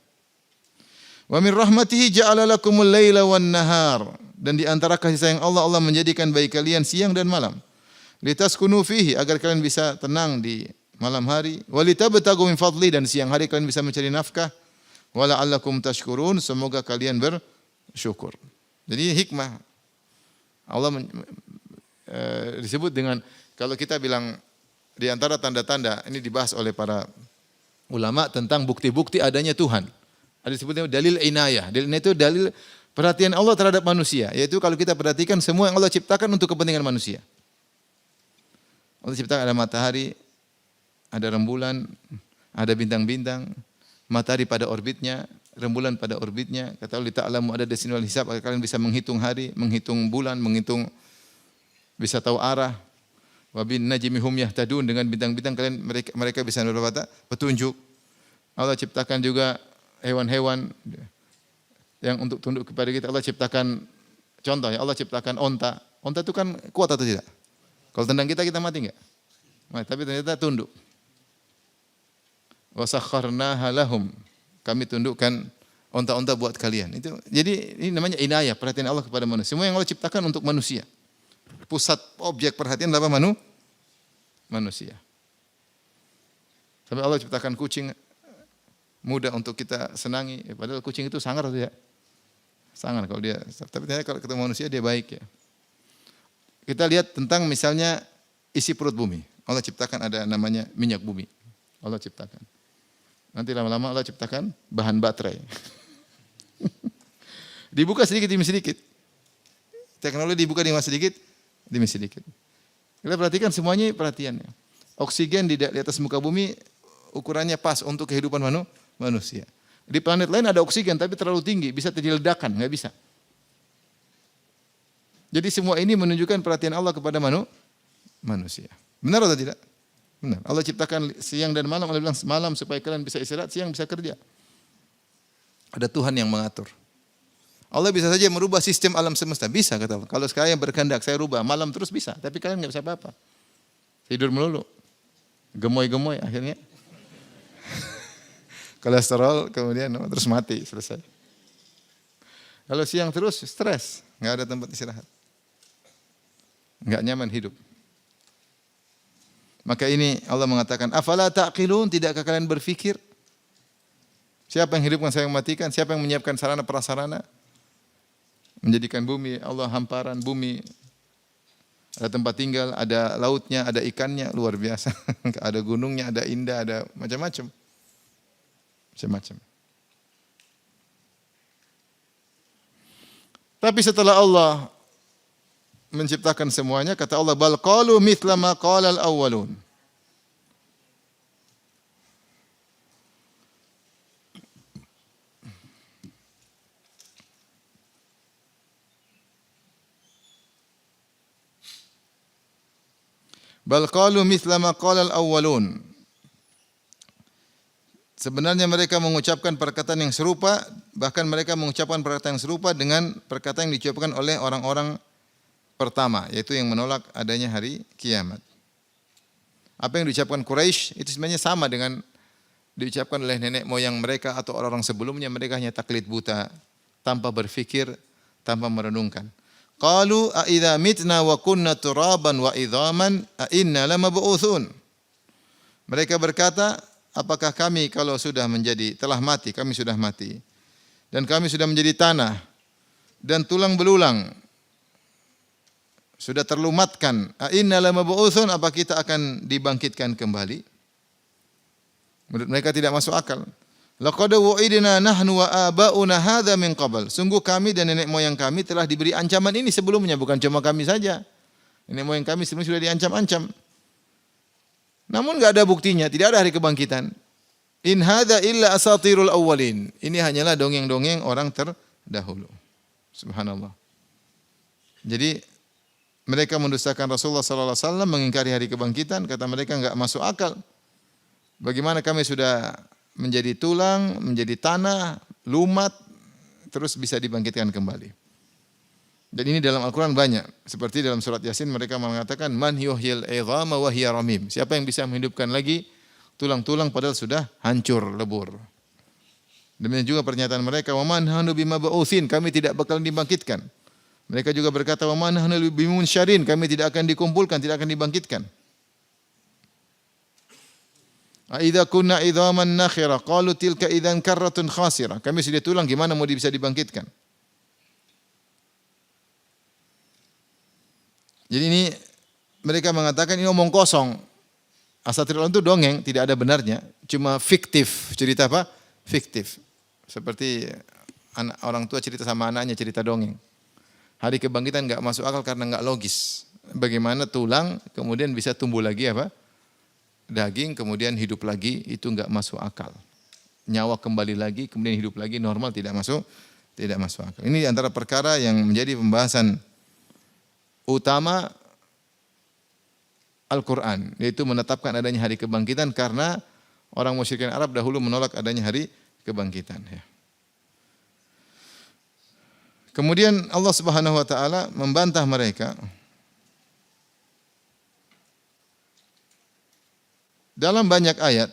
Wa min rahmatihi ja'ala lakumul laila wan nahar. Dan di antara kasih sayang Allah, Allah menjadikan bagi kalian siang dan malam. Litaskunu fihi, agar kalian bisa tenang di malam hari. Walitabtagu min fadli, dan siang hari kalian bisa mencari nafkah. Wala'allakum tashkurun, semoga kalian bersyukur. Jadi hikmah. Allah disebut dengan, kalau kita bilang di antara tanda-tanda, ini dibahas oleh para ulama tentang bukti-bukti adanya Tuhan. Ada disebutnya dalil inayah. Dalil inayah itu dalil perhatian Allah terhadap manusia, yaitu kalau kita perhatikan semua yang Allah ciptakan untuk kepentingan manusia. Allah ciptakan ada matahari, ada rembulan, ada bintang-bintang, matahari pada orbitnya, rembulan pada orbitnya. Kata Allah, ta'lamu ada desini wal hisab, agar kalian bisa menghitung hari, menghitung bulan, bisa tahu arah. Wa bin najmi hum yahtadun, dengan bintang-bintang kalian mereka bisa mendapat petunjuk. Allah ciptakan juga hewan-hewan yang untuk tunduk kepada kita. Allah ciptakan Contoh ya, Allah ciptakan onta. Onta itu kan kuat atau tidak? Kalau tendang kita mati enggak? Mati, tapi ternyata tunduk. Wa sakharnaha lahum. Kami tundukkan onta-onta buat kalian. Itu jadi ini namanya inayah, perhatian Allah kepada manusia. Semua yang Allah ciptakan untuk manusia. Pusat objek perhatian adalah manusia. Sampai Allah ciptakan kucing mudah untuk kita senangi. Padahal kucing itu sangar atau tidak? Sangar kalau dia. Tapi ternyata kalau ketemu manusia dia baik ya. Kita lihat tentang misalnya isi perut bumi. Allah ciptakan ada namanya minyak bumi. Allah ciptakan. Nanti lama-lama Allah ciptakan bahan baterai. Dibuka sedikit demi sedikit. Teknologi dibuka demi sedikit. Kita perhatikan semuanya perhatiannya. Oksigen di atas muka bumi ukurannya pas untuk kehidupan manusia. Di planet lain ada oksigen tapi terlalu tinggi, bisa terjadi ledakan, nggak bisa. Jadi semua ini menunjukkan perhatian Allah kepada manusia. Benar atau tidak? Benar. Allah ciptakan siang dan malam, Allah bilang malam supaya kalian bisa istirahat, siang bisa kerja. Ada Tuhan yang mengatur. Allah bisa saja merubah sistem alam semesta, bisa kata Allah. Kalau sekalian berkehendak saya rubah malam terus bisa, tapi kalian nggak bisa apa-apa. Tidur melulu, gemoy-gemoy akhirnya. Kolesterol kemudian terus mati, selesai. Kalau siang terus stres, nggak ada tempat istirahat. Nggak nyaman hidup. Maka ini Allah mengatakan, afala ta'qilun, tidakkah kalian berfikir? Siapa yang hidupkan, siapa yang mematikan? Siapa yang menyiapkan sarana prasarana? Menjadikan bumi, Allah hamparan bumi. Ada tempat tinggal, ada lautnya, ada ikannya, luar biasa. Ada gunungnya, ada indah, ada macam-macam. Macam-macam. Tapi setelah Allah menciptakan semuanya, kata Allah, bal qalu mithla ma qala al-awwalun. Bal qalu mithla ma qala al-awwalun. Sebenarnya mereka mengucapkan perkataan yang serupa, bahkan mereka mengucapkan perkataan yang serupa dengan perkataan yang diucapkan oleh orang-orang pertama, yaitu yang menolak adanya hari kiamat. Apa yang diucapkan Quraisy itu sebenarnya sama dengan diucapkan oleh nenek moyang mereka atau orang-orang sebelumnya. Mereka hanya taklid buta, tanpa berfikir, tanpa merenungkan. Qalu a idza mitna wa kunna turaban wa idzaman a inna lamab'utsun. Mereka berkata, apakah kami kalau sudah telah mati, kami sudah mati, dan kami sudah menjadi tanah dan tulang belulang, sudah terlumatkan, a inna lamab'utsun, apa kita akan dibangkitkan kembali? Menurut mereka tidak masuk akal. Laqad wu'idna nahnu wa aba'una hadza min qabl. Sungguh kami dan nenek moyang kami telah diberi ancaman ini sebelumnya, bukan cuma kami saja. Nenek moyang kami sebelumnya sudah diancam-ancam. Namun enggak ada buktinya, tidak ada hari kebangkitan. In hadza illa asatirul awwalin. Ini hanyalah dongeng-dongeng orang terdahulu. Subhanallah. Jadi mereka mendustakan Rasulullah sallallahu alaihi wasallam, mengingkari hari kebangkitan, kata mereka enggak masuk akal. Bagaimana kami sudah menjadi tulang, menjadi tanah, lumat, terus bisa dibangkitkan kembali. Dan ini dalam Al-Quran banyak. Seperti dalam surat Yasin mereka mengatakan, man yuhyil idhama wa hiya ramim. Siapa yang bisa menghidupkan lagi tulang-tulang padahal sudah hancur, lebur. Demikian juga pernyataan mereka, wa man nahnu bimab'utsin, kami tidak bakalan dibangkitkan. Mereka juga berkata, wa man nahnu bimunsyarin, kami tidak akan dikumpulkan, tidak akan dibangkitkan. Aidza kunna idzaman nakhira qalu tilka idzan karratun khasira. Kami sudah tulang, gimana mau bisa dibangkitkan? Jadi ini mereka mengatakan ini omong kosong. Asatirul itu dongeng, tidak ada benarnya, cuma fiktif. Cerita apa? Fiktif. Seperti orang tua cerita sama anaknya cerita dongeng. Hari kebangkitan enggak masuk akal karena enggak logis. Bagaimana tulang kemudian bisa tumbuh lagi apa? Daging kemudian hidup lagi, itu enggak masuk akal. Nyawa kembali lagi kemudian hidup lagi normal, tidak masuk akal. Ini antara perkara yang menjadi pembahasan utama Al-Quran, yaitu menetapkan adanya hari kebangkitan karena orang musyrikin Arab dahulu menolak adanya hari kebangkitan. Kemudian Allah Subhanahu wa taala membantah mereka dalam banyak ayat.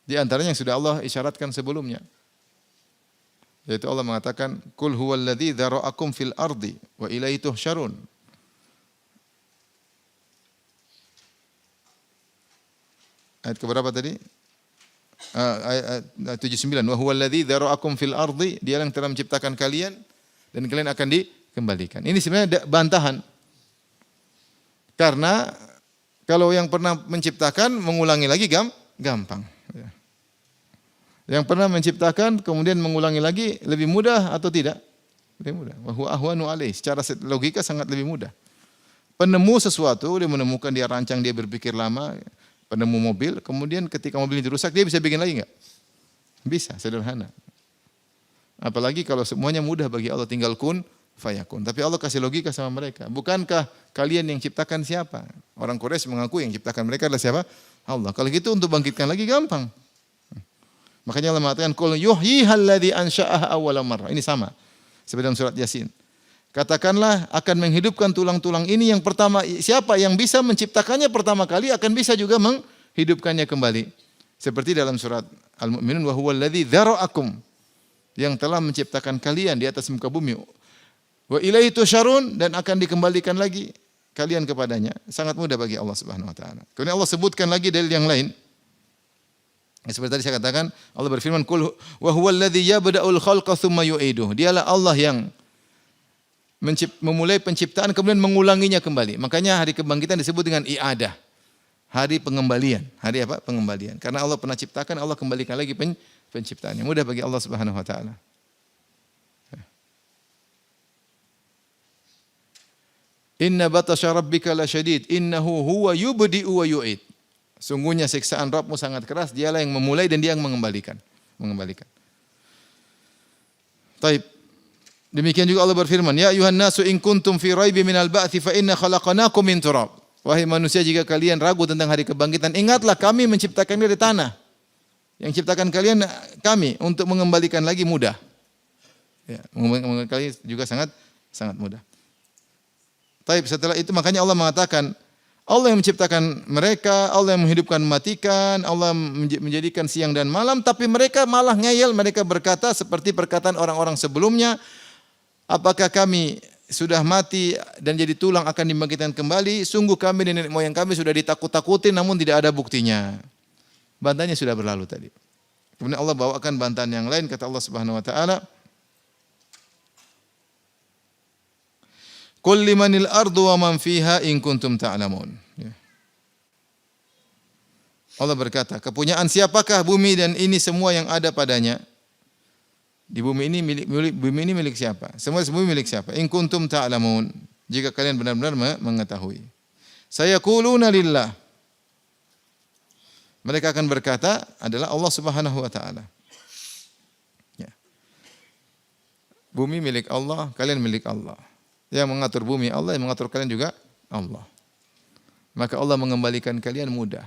Di antaranya yang sudah Allah isyaratkan sebelumnya. Yaitu Allah mengatakan, "Qul huwallazi dzara'akum fil ardi wa ilaihi tuhsyarun." Ayat keberapa tadi? Ayat 79. "Wa huwallazi dzara'akum fil ardi," Dia yang telah menciptakan kalian dan kalian akan dikembalikan. Ini sebenarnya bantahan. Karena kalau yang pernah menciptakan mengulangi lagi gampang. Yang pernah menciptakan kemudian mengulangi lagi lebih mudah atau tidak? Lebih mudah. Wa huwa ahwanu alaih. Secara logika sangat lebih mudah. Penemu sesuatu, dia menemukan, dia rancang, dia berpikir lama. Penemu mobil, kemudian ketika mobil itu rusak, dia bisa bikin lagi enggak? Bisa, sederhana. Apalagi kalau semuanya mudah bagi Allah, tinggal kun fayakun. Tapi Allah kasih logika sama mereka. Bukankah kalian yang ciptakan siapa? Orang Quraisy mengaku yang ciptakan mereka adalah siapa? Allah. Kalau gitu untuk bangkitkan lagi gampang. Makanya Allah mengatakan, "Qul yuhyihal ladzi ansha'aha awwala marrah." Ini sama seperti dalam surat Yasin. Katakanlah akan menghidupkan tulang-tulang ini yang pertama. Siapa yang bisa menciptakannya pertama kali akan bisa juga menghidupkannya kembali. Seperti dalam surat Al-Mu'minun, "Wa huwal ladzi dzara'akum," yang telah menciptakan kalian di atas muka bumi. "Wa ilaihi tusyarun," dan akan dikembalikan lagi kalian kepadanya. Sangat mudah bagi Allah Subhanahu wa taala. Kemudian Allah sebutkan lagi dalil yang lain. Seperti tadi saya katakan, Allah berfirman, "Qul wa huwal ladzi yabda'ul khalqa tsumma yu'iduh." Dialah Allah yang memulai penciptaan kemudian mengulanginya kembali. Makanya hari kebangkitan disebut dengan i'adah. Hari pengembalian. Hari apa? Pengembalian. Karena Allah pernah ciptakan, Allah kembalikan lagi penciptaannya. Mudah bagi Allah Subhanahu wa taala. Inna batasya rabbika lasyadid, innahu huwa yubdi'u wa yu'id. Sungguhnya siksaan Rabbmu sangat keras, dialah yang memulai dan dia yang mengembalikan. Taib. Demikian juga Allah berfirman, "Ya ayuhan nasu in kuntum fi raibin minal ba'tsi fa inna khalaqnakum min turab." Wahai manusia, jika kalian ragu tentang hari kebangkitan, ingatlah kami menciptakan dari tanah. Yang ciptakan kalian kami, untuk mengembalikan lagi mudah. Ya, mengembalikan kalian juga sangat mudah. Taib, setelah itu makanya Allah mengatakan, Allah yang menciptakan mereka, Allah yang menghidupkan, mematikan, Allah menjadikan siang dan malam, tapi mereka malah ngeyel, mereka berkata seperti perkataan orang-orang sebelumnya, apakah kami sudah mati dan jadi tulang akan dibangkitkan kembali? Sungguh kami dan nenek moyang kami sudah ditakut-takutin namun tidak ada buktinya. Bantahannya sudah berlalu tadi. Kemudian Allah bawakan bantahan yang lain, kata Allah Subhanahu wa taala, "Qul limanil ardu wa man fiha in kuntum ta'lamun." Ya. Allah berkata, kepunyaan siapakah bumi dan ini semua yang ada padanya? Di bumi ini milik siapa? Semua bumi milik siapa? In kuntum ta'lamun. Jika kalian benar-benar mengetahui. Sayaquluna lillah. Mereka akan berkata adalah Allah Subhanahu wa taala. Ya. Bumi milik Allah, kalian milik Allah. Yang mengatur bumi Allah, yang mengatur kalian juga Allah. Maka Allah mengembalikan kalian mudah.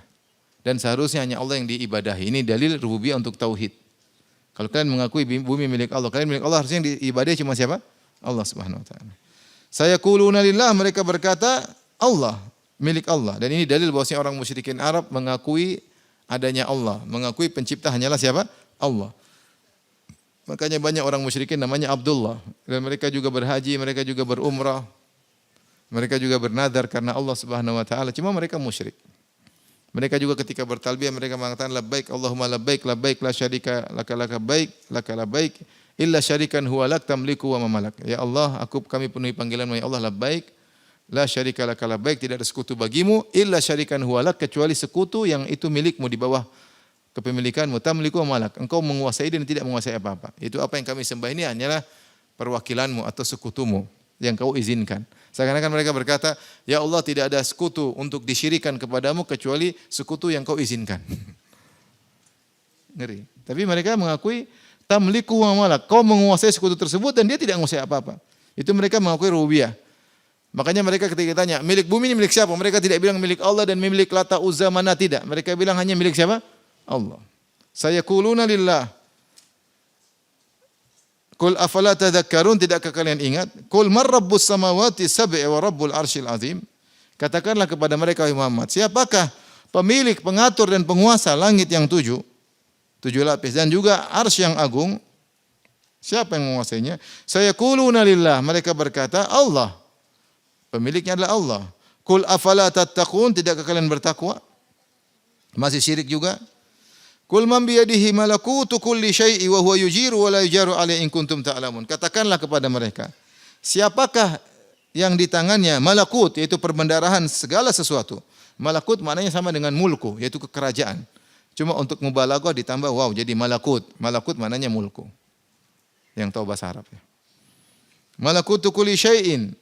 Dan seharusnya hanya Allah yang diibadahi. Ini dalil rububiyah untuk tauhid. Kalau kalian mengakui bumi milik Allah, kalian milik Allah, harusnya yang diibadahi cuma siapa? Allah Subhanahu wa taala. Sayaquluna lillah, mereka berkata Allah, milik Allah. Dan ini dalil bahwasanya orang musyrikin Arab mengakui adanya Allah, mengakui pencipta hanyalah siapa? Allah. Makanya banyak orang musyrikin namanya Abdullah. Dan mereka juga berhaji, mereka juga berumrah. Mereka juga bernadar karena Allah Subhanahu wa taala. Cuma mereka musyrik. Mereka juga ketika bertalbiyah mereka mengatakan labbaik Allahumma labbaik labbaik la syarika laka labbaik laka labbaik illa syarikan huwa lak tamliku wa ma malak. Ya Allah, kami penuhi panggilan-Mu ya Allah, labbaik la syarika laka labbaik, tidak ada sekutu bagimu, illa syarikan huwa lak, kecuali sekutu yang itu milikmu di bawah kepemilikanmu, tamliku wa malak, engkau menguasai dan tidak menguasai apa-apa. Itu apa yang kami sembah ini hanyalah perwakilanmu atau sekutumu yang kau izinkan. Seakan-akan mereka berkata, ya Allah, tidak ada sekutu untuk disyirikan kepadamu kecuali sekutu yang kau izinkan. Ngeri. Tapi mereka mengakui tamliku wa malak, kau menguasai sekutu tersebut dan dia tidak menguasai apa-apa. Itu mereka mengakui rububiyah. Makanya mereka ketika ditanya, milik bumi ini milik siapa? Mereka tidak bilang milik Allah dan milik Lata, Uzza, Manat, tidak. Mereka bilang hanya milik siapa? Allah. Sayaquluna lillah. Qul afala tadhakkarun, tidakkah kalian ingat? Qul man rabbus samawati sab'i wa rabbul arsyil azim. Katakanlah kepada mereka wahai Muhammad, siapakah pemilik, pengatur dan penguasa langit yang tujuh lapis dan juga arsy yang agung? Siapa yang menguasainya? Sayaquluna lillah, mereka berkata Allah. Pemiliknya adalah Allah. Qul afala tattaqun, tidakkah kalian bertakwa? Masih syirik juga. Qul man biyadihi malakutu kulli syai'i wa huwa yujiru wa la yujaru alaihi in kuntum ta'lamun. Katakanlah kepada mereka, siapakah yang di tangannya malakut, yaitu perbendaharaan segala sesuatu. Malakut maknanya sama dengan mulku, yaitu kekerajaan. Cuma untuk mubalaghah ditambah wow jadi malakut. Malakut maknanya mulku. Yang tahu bahasa Arab ya. Malakutu kulli syai'in,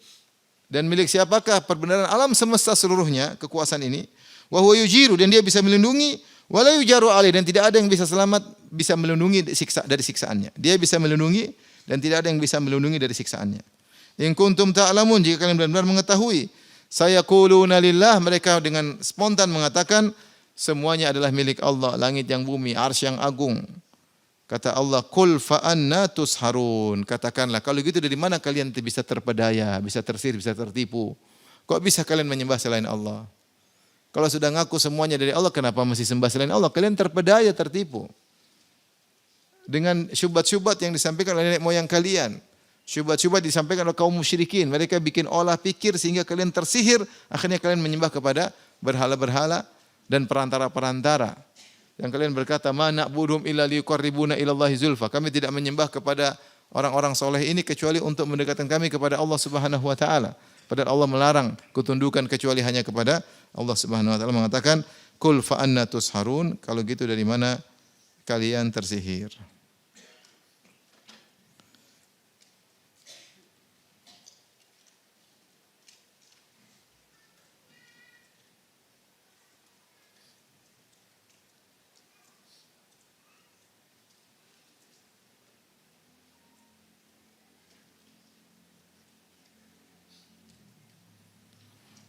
dan milik siapakah perbendaharaan alam semesta seluruhnya, kekuasaan ini. Wa huwa yujiru, dan dia bisa melindungi. Wala yujaru alaih, dan tidak ada yang bisa selamat, bisa melindungi dari siksaannya. Dia bisa melindungi dan tidak ada yang bisa melindungi dari siksaannya. In kuntum ta'lamun, jika kalian benar-benar mengetahui. Sayaquluna lillah, mereka dengan spontan mengatakan semuanya adalah milik Allah, langit yang bumi, arsy yang agung. Kata Allah, qul fa anna tusharun. Katakanlah, kalau gitu dari mana kalian bisa terpedaya, bisa tersihir, bisa tertipu? Kok bisa kalian menyembah selain Allah? Kalau sudah ngaku semuanya dari Allah, kenapa masih sembah selain Allah? Kalian terpedaya, tertipu. Dengan syubhat-syubhat yang disampaikan oleh nenek moyang kalian. Syubhat-syubhat disampaikan oleh kaum musyrikin. Mereka bikin olah pikir sehingga kalian tersihir. Akhirnya kalian menyembah kepada berhala-berhala dan perantara-perantara. Yang kalian berkata, ma na'buduhum illa liyuqarribuna ilallahi zulfa. Kami tidak menyembah kepada orang-orang soleh ini kecuali untuk mendekatkan kami kepada Allah Subhanahu wa taala. Padahal Allah melarang ketundukan kecuali hanya kepada Allah Subhanahu wa taala, mengatakan qul fa anna tusharun, kalau gitu dari mana kalian tersihir?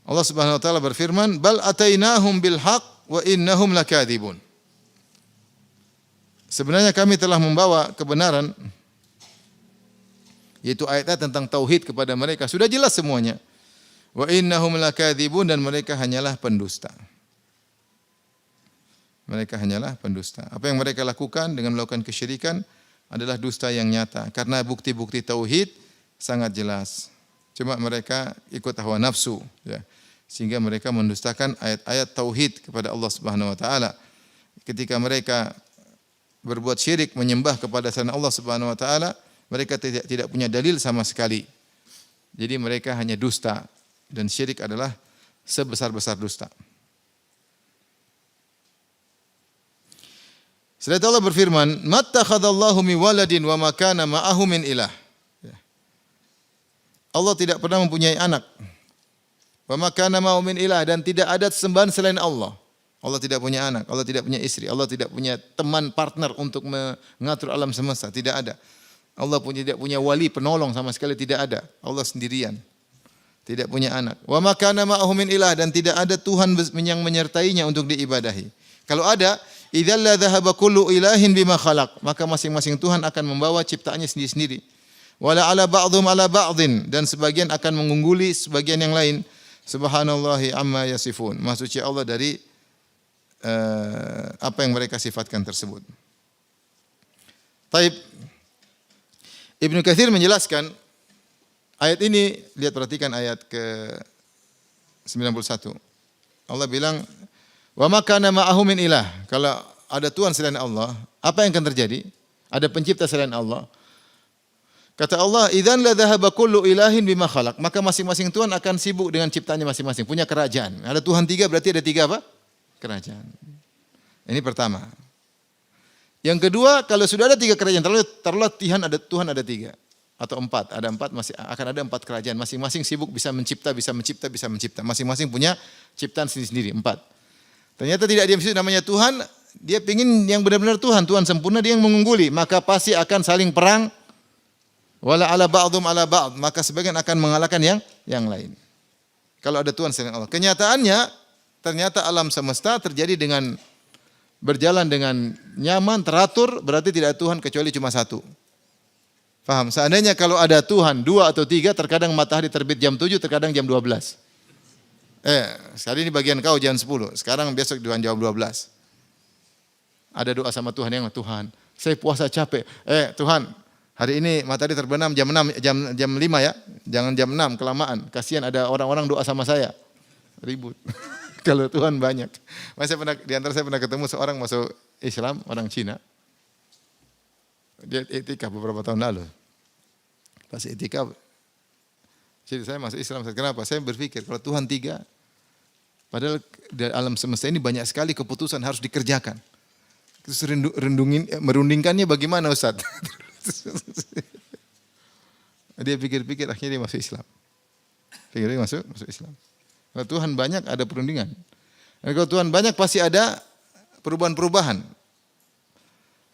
Allah Subhanahu wa taala berfirman, bal atainahum bil haqq wa innahum lakadzibun. Sebenarnya kami telah membawa kebenaran, yaitu ayat-ayat tentang tauhid kepada mereka, sudah jelas semuanya. Wa innahum lakadzibun, dan mereka hanyalah pendusta. Mereka hanyalah pendusta. Apa yang mereka lakukan dengan melakukan kesyirikan adalah dusta yang nyata, karena bukti-bukti tauhid sangat jelas. Cuma mereka ikut hawa nafsu, ya. Sehingga mereka mendustakan ayat-ayat tauhid kepada Allah Subhanahu wa taala. Ketika mereka berbuat syirik, menyembah kepada selain Allah Subhanahu wa taala, mereka tidak punya dalil sama sekali. Jadi mereka hanya dusta, dan syirik adalah sebesar-besar dusta. Setelah itu Allah berfirman, mattakhadallahu min waladin wa ma kana ma'ahu min ilah. Allah tidak pernah mempunyai anak. Wa ma kana ma'ahu min ilah, dan tidak ada sembahan selain Allah. Allah tidak punya anak, Allah tidak punya istri, Allah tidak punya teman partner untuk mengatur alam semesta, tidak ada. Allah tidak punya wali penolong sama sekali, tidak ada. Allah sendirian. Tidak punya anak. Wa ma kana ma'ahu min ilah, dan tidak ada Tuhan yang menyertainya untuk diibadahi. Kalau ada, idzal la dhahaba kullu ilahin bima khalaq, maka masing-masing Tuhan akan membawa ciptaannya sendiri-sendiri. Wala ala ba'dhum ala ba'dhin, dan sebagian akan mengungguli sebagian yang lain. Subhanallahi amma yasifun. Maha suci Allah dari apa yang mereka sifatkan tersebut. Taib. Ibnu Katsir menjelaskan ayat ini, lihat perhatikan ayat ke-91. Allah bilang, wa ma kana ma'ahu min ilah. Kalau ada Tuhan selain Allah, apa yang akan terjadi? Ada pencipta selain Allah. Kata Allah, idzan la dhahaba kullu ilahin bima khalaq. Maka masing-masing Tuhan akan sibuk dengan ciptaannya masing-masing, punya kerajaan. Ada Tuhan tiga, berarti ada tiga apa? Kerajaan. Ini pertama. Yang kedua, kalau sudah ada tiga kerajaan, taruhlah Tuhan ada tiga atau empat, ada empat, masih akan ada empat kerajaan. Masing-masing sibuk bisa mencipta. Masing-masing punya ciptaan sendiri-sendiri, empat. Ternyata tidak diam situ, namanya Tuhan. Dia ingin yang benar-benar Tuhan sempurna, dia yang mengungguli. Maka pasti akan saling perang. Wala ala ba'dhum ala ba'd, maka sebagian akan mengalahkan yang lain. Kalau ada Tuhan selain Allah. Kenyataannya ternyata alam semesta terjadi dengan berjalan dengan nyaman, teratur, berarti tidak ada Tuhan kecuali cuma satu. Paham? Seandainya kalau ada Tuhan 2 atau 3, terkadang matahari terbit jam 7, terkadang jam 12. Sekali ini bagian kau jam 10, sekarang besok jam 12. Ada doa sama Tuhan yang Tuhan, saya puasa capek. Tuhan, hari ini matahari terbenam jam 6, jam 5 ya. Jangan jam 6 kelamaan. Kasihan ada orang-orang doa sama saya. Ribut. Kalau Tuhan banyak. Di antara saya pernah ketemu seorang masuk Islam, orang Cina. Dia itikaf beberapa tahun lalu. Pas itikaf, jadi saya masuk Islam. Kenapa? Saya berpikir kalau Tuhan 3, padahal di alam semesta ini banyak sekali keputusan harus dikerjakan. Terus merundingkannya bagaimana Ustaz? Dia pikir-pikir, akhirnya dia masuk Islam. Pikir masuk Islam. Kalau Tuhan banyak ada perundingan. Dan kalau Tuhan banyak pasti ada perubahan-perubahan.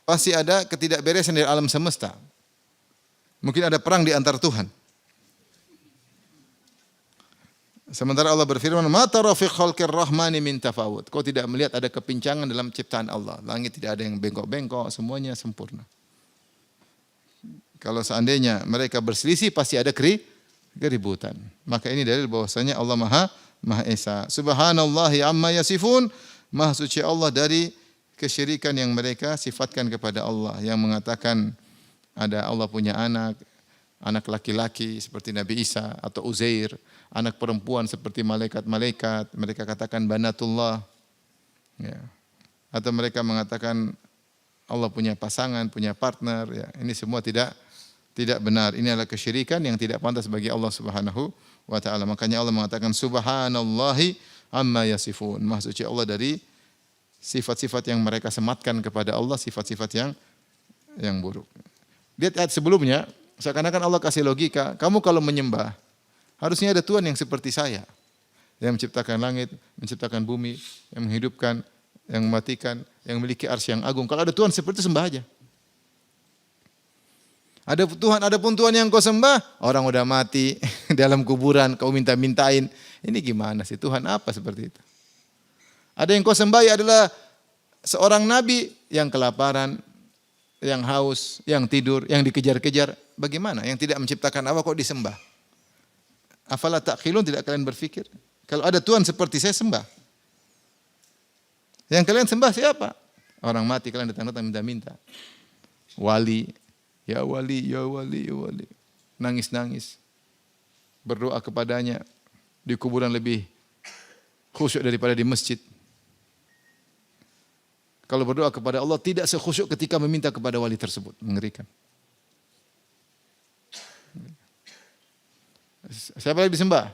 Pasti ada ketidakberesan dari alam semesta. Mungkin ada perang di antara Tuhan. Sementara Allah berfirman, "Ma tara fi khalqir rahmani min tafawut." Kau tidak melihat ada kepincangan dalam ciptaan Allah. Langit tidak ada yang bengkok-bengkok, semuanya sempurna. Kalau seandainya mereka berselisih pasti ada keributan. Maka ini dalil bahwasanya Allah Maha Esa. Subhanallahi amma yasifun. Maha suci Allah dari kesyirikan yang mereka sifatkan kepada Allah, yang mengatakan ada Allah punya anak laki-laki seperti Nabi Isa atau Uzair, anak perempuan seperti malaikat-malaikat, mereka katakan banatullah. Ya. Atau mereka mengatakan Allah punya pasangan, punya partner, ya. Ini semua tidak benar. Ini adalah kesyirikan yang tidak pantas bagi Allah Subhanahu wa taala. Makanya Allah mengatakan subhanallahi amma yasifun. Maha suci Allah dari sifat-sifat yang mereka sematkan kepada Allah, sifat-sifat yang buruk. Lihat ayat sebelumnya, seakan-akan Allah kasih logika, kamu kalau menyembah, harusnya ada Tuhan yang seperti saya. Yang menciptakan langit, menciptakan bumi, yang menghidupkan, yang mematikan, yang memiliki arsy yang agung. Kalau ada Tuhan seperti itu, sembah aja. Adapun Tuhan yang kau sembah, orang udah mati dalam kuburan, kau minta-mintain. Ini gimana sih, Tuhan apa seperti itu? Ada yang kau sembah adalah seorang nabi yang kelaparan, yang haus, yang tidur, yang dikejar-kejar. Bagaimana? Yang tidak menciptakan apa kok disembah? Afala ta'qilun, tidak kalian berpikir? Kalau ada Tuhan seperti saya sembah. Yang kalian sembah siapa? Orang mati kalian datang-datang minta-minta. Wali, ya wali, ya wali, ya wali. Nangis-nangis. Berdoa kepadanya di kuburan lebih khusyuk daripada di masjid. Kalau berdoa kepada Allah tidak sekhusyuk ketika meminta kepada wali tersebut. Mengerikan. Siapa lagi disembah?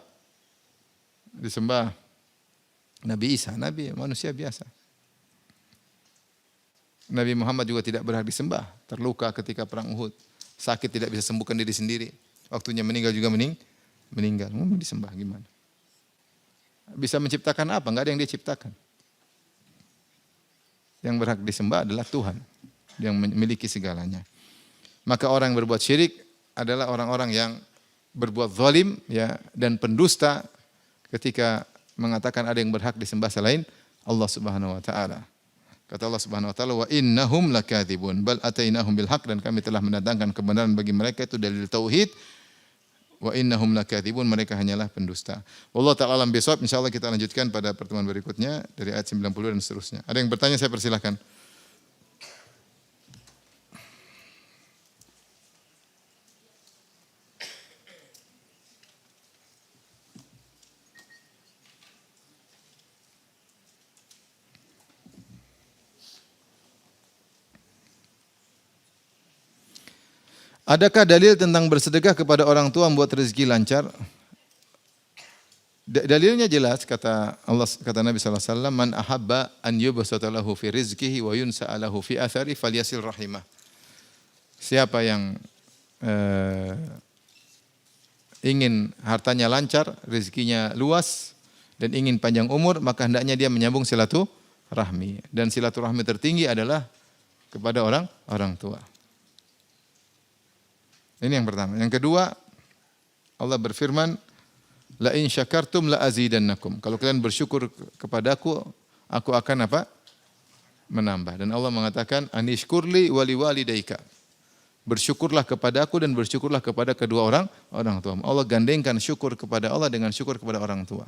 Disembah Nabi Isa, Nabi manusia biasa. Nabi Muhammad juga tidak berhak disembah. Terluka ketika perang Uhud. Sakit tidak bisa sembuhkan diri sendiri. Waktunya meninggal juga meninggal. Mau disembah gimana? Bisa menciptakan apa? Enggak ada yang dia ciptakan. Yang berhak disembah adalah Tuhan yang memiliki segalanya. Maka orang yang berbuat syirik adalah orang-orang yang berbuat zalim, ya, dan pendusta ketika mengatakan ada yang berhak disembah selain Allah Subhanahu wa taala. Kata Allah Subhanahu wa taala, "Wa innahum lakadzibun bal atainahum bil haqq," dan kami telah mendatangkan kebenaran bagi mereka, itu dalil tauhid. Wa innahum lakadzibun, mereka hanyalah pendusta. Wallahu ta'ala alam bisawab. Insyaallah kita lanjutkan pada pertemuan berikutnya dari ayat 90 dan seterusnya. Ada yang bertanya, saya persilahkan. Adakah dalil tentang bersedekah kepada orang tua membuat rezeki lancar? Dalilnya jelas, kata Allah, kata Nabi sallallahu alaihi wasallam, "Man ahabba an yubsata lahu fi rizqihi wa yunsa'a lahu fi athari falyasil rahimah." Siapa yang ingin hartanya lancar, rezekinya luas dan ingin panjang umur, maka hendaknya dia menyambung silaturahmi. Dan silaturahmi tertinggi adalah kepada orang tua. Ini yang pertama. Yang kedua, Allah berfirman, "La in syakartum la azidannakum." Kalau kalian bersyukur kepadaku, aku akan apa? Menambah. Dan Allah mengatakan, "Anishkurli wali walidayka." Bersyukurlah kepadaku dan bersyukurlah kepada kedua orang tua. Allah gandengkan syukur kepada Allah dengan syukur kepada orang tua.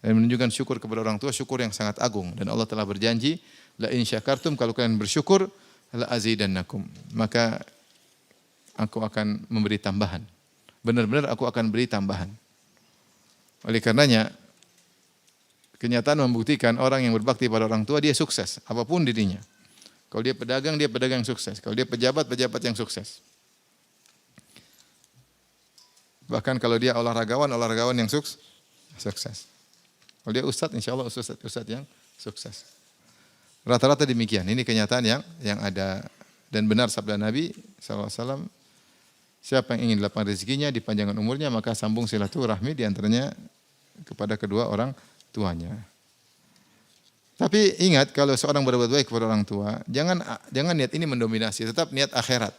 Dan menunjukkan syukur kepada orang tua, syukur yang sangat agung. Dan Allah telah berjanji, la in syakartum, kalau kalian bersyukur, la azidannakum. Maka aku akan memberi tambahan. Benar-benar aku akan beri tambahan. Oleh karenanya, kenyataan membuktikan orang yang berbakti pada orang tua, dia sukses. Apapun dirinya. Kalau dia pedagang sukses. Kalau dia pejabat yang sukses. Bahkan kalau dia olahragawan yang sukses. Kalau dia ustadz, insya Allah ustadz yang sukses. Rata-rata demikian. Ini kenyataan yang ada dan benar sabda Nabi SAW. Siapa yang ingin lapang rezekinya, dipanjangkan umurnya, maka sambung silaturahmi diantaranya kepada kedua orang tuanya. Tapi ingat, kalau seorang berbuat baik kepada orang tua, jangan niat ini mendominasi, tetap niat akhirat.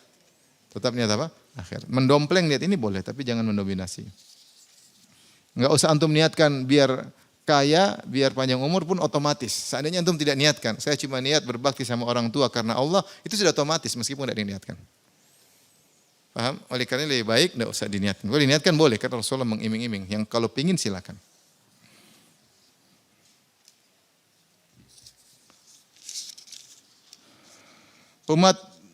Tetap niat apa? Akhirat. Mendompleng niat ini boleh, tapi jangan mendominasi. Enggak usah antum niatkan biar kaya, biar panjang umur pun otomatis. Seandainya antum tidak niatkan, saya cuma niat berbakti sama orang tua karena Allah, itu sudah otomatis meskipun tidak diniatkan. Paham? Oleh karena lebih baik tidak usah diniatkan. Kalau diniatkan boleh, karena Rasulullah mengiming-iming. Yang kalau pingin silakan.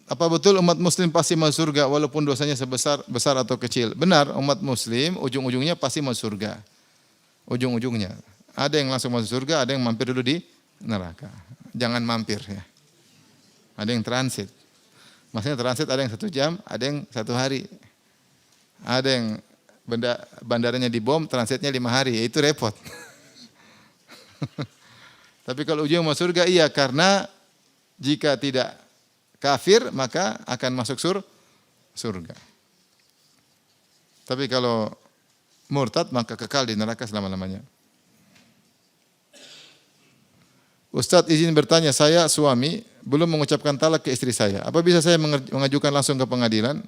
Apa betul umat muslim pasti masuk surga walaupun dosanya besar atau kecil? Benar, umat muslim ujung-ujungnya pasti masuk surga. Ujung-ujungnya. Ada yang langsung masuk surga, ada yang mampir dulu di neraka. Jangan mampir ya. Ada yang transit. Maksudnya transit ada yang 1 jam, ada yang 1 hari. Ada yang bandaranya dibom, transitnya 5 hari. Ya itu repot. Tapi kalau ujung masuk surga iya, karena jika tidak kafir maka akan masuk surga. Tapi kalau murtad maka kekal di neraka selama-lamanya. Ustadz izin bertanya, saya suami belum mengucapkan talak ke istri saya. Apa bisa saya mengajukan langsung ke pengadilan?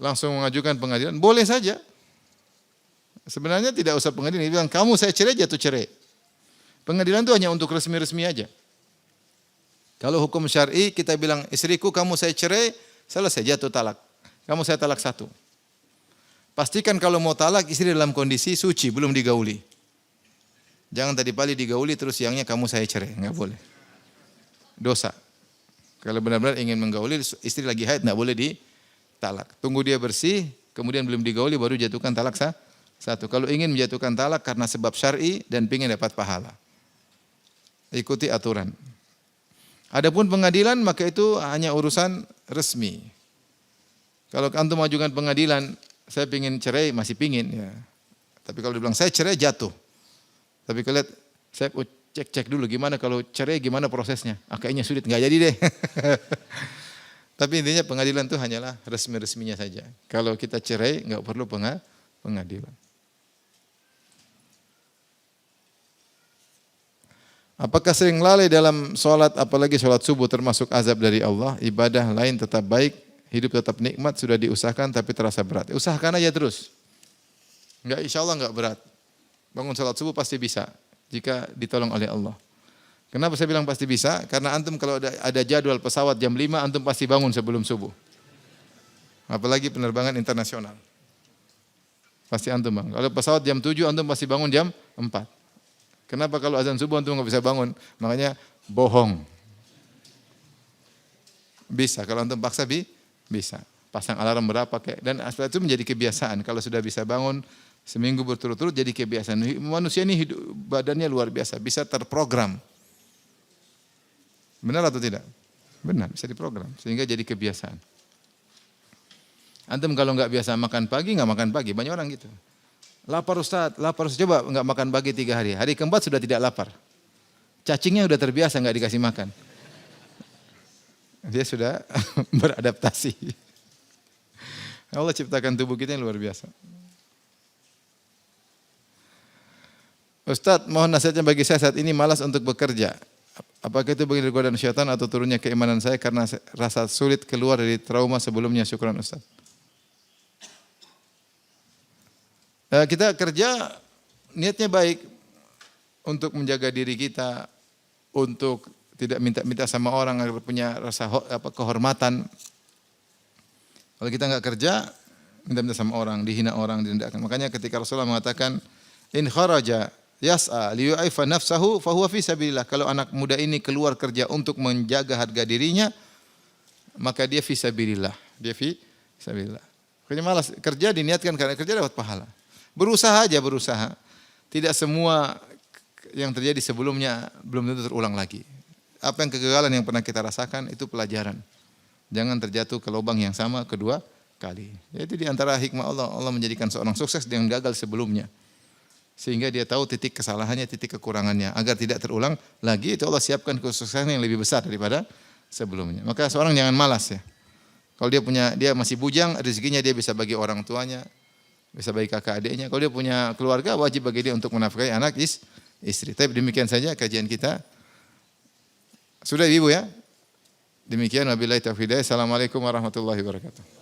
Langsung mengajukan pengadilan? Boleh saja. Sebenarnya tidak usah pengadilan. Dia bilang, kamu saya cerai, jatuh cerai. Pengadilan itu hanya untuk resmi-resmi aja. Kalau hukum syar'i kita bilang, istriku kamu saya cerai, selesai jatuh talak. Kamu saya talak 1. Pastikan kalau mau talak istri dalam kondisi suci, belum digauli. Jangan tadi pagi digauli terus siangnya kamu saya cerai, enggak boleh. Dosa. Kalau benar-benar ingin menggauli istri lagi haid enggak boleh ditalak. Tunggu dia bersih, kemudian belum digauli baru jatuhkan talak 1. Kalau ingin menjatuhkan talak karena sebab syar'i dan ingin dapat pahala. Ikuti aturan. Adapun pengadilan maka itu hanya urusan resmi. Kalau antum mengajukan pengadilan, saya ingin cerai, masih pingin ya. Tapi kalau dibilang saya cerai jatuh. Tapi kalau lihat, saya cek dulu gimana kalau cerai, gimana prosesnya. Kayaknya sulit, nggak jadi deh. Tapi intinya pengadilan itu hanyalah resmi-resminya saja. Kalau kita cerai nggak perlu pengadilan. Apakah sering lalai dalam sholat, apalagi sholat subuh termasuk azab dari Allah? Ibadah lain tetap baik, hidup tetap nikmat, sudah diusahakan tapi terasa berat. Usahakan aja terus. Insya Allah enggak berat. Bangun sholat subuh pasti bisa, jika ditolong oleh Allah. Kenapa saya bilang pasti bisa? Karena antum kalau ada jadwal pesawat jam 5, antum pasti bangun sebelum subuh. Apalagi penerbangan internasional. Pasti antum bangun. Kalau pesawat jam 7, antum pasti bangun jam 4. Kenapa kalau azan subuh antum enggak bisa bangun? Makanya bohong. Bisa, kalau antum paksa bisa. Pasang alarm berapa kayak, dan itu menjadi kebiasaan. Kalau sudah bisa bangun seminggu berturut-turut jadi kebiasaan. Manusia ini badannya luar biasa, bisa terprogram. Benar atau tidak? Benar, bisa diprogram sehingga jadi kebiasaan. Antum kalau enggak biasa makan pagi, enggak makan pagi. Banyak orang gitu. Lapar Ustaz, coba enggak makan pagi 3 hari. Hari keempat sudah tidak lapar. Cacingnya sudah terbiasa enggak dikasih makan. Dia sudah beradaptasi. Allah ciptakan tubuh kita yang luar biasa. Ustaz, mohon nasihatnya bagi saya saat ini malas untuk bekerja. Apakah itu bagian dari godaan syaitan atau turunnya keimanan saya karena rasa sulit keluar dari trauma sebelumnya? Syukran Ustaz. Kita kerja niatnya baik untuk menjaga diri kita, untuk tidak minta-minta sama orang agar punya rasa kehormatan. Kalau kita nggak kerja, minta-minta sama orang, dihina orang, direndahkan. Makanya ketika Rasulullah mengatakan, in kharaja yas'a liyu'aifa nafsahu fahuwa fi sabilillah. Kalau anak muda ini keluar kerja untuk menjaga harga dirinya, maka dia fi sabilillah. Dia fi sabilillah. Makanya malas kerja diniatkan karena kerja dapat pahala. Berusaha aja, berusaha. Tidak semua yang terjadi sebelumnya belum tentu terulang lagi. Apa yang kegagalan yang pernah kita rasakan itu pelajaran. Jangan terjatuh ke lubang yang sama kedua kali. Itu di antara hikmah Allah. Allah menjadikan seorang sukses dengan gagal sebelumnya. Sehingga dia tahu titik kesalahannya, titik kekurangannya. Agar tidak terulang lagi, itu Allah siapkan kesuksesan yang lebih besar daripada sebelumnya. Maka seorang jangan malas ya. Kalau dia masih bujang, rezekinya dia bisa bagi orang tuanya, bisa bagi kakak adiknya. Kalau dia punya keluarga, wajib bagi dia untuk menafkahi anak istri. Tapi demikian saja kajian kita. Sudah Ibu ya? Demikian wabillahi taufiq. Assalamualaikum warahmatullahi wabarakatuh.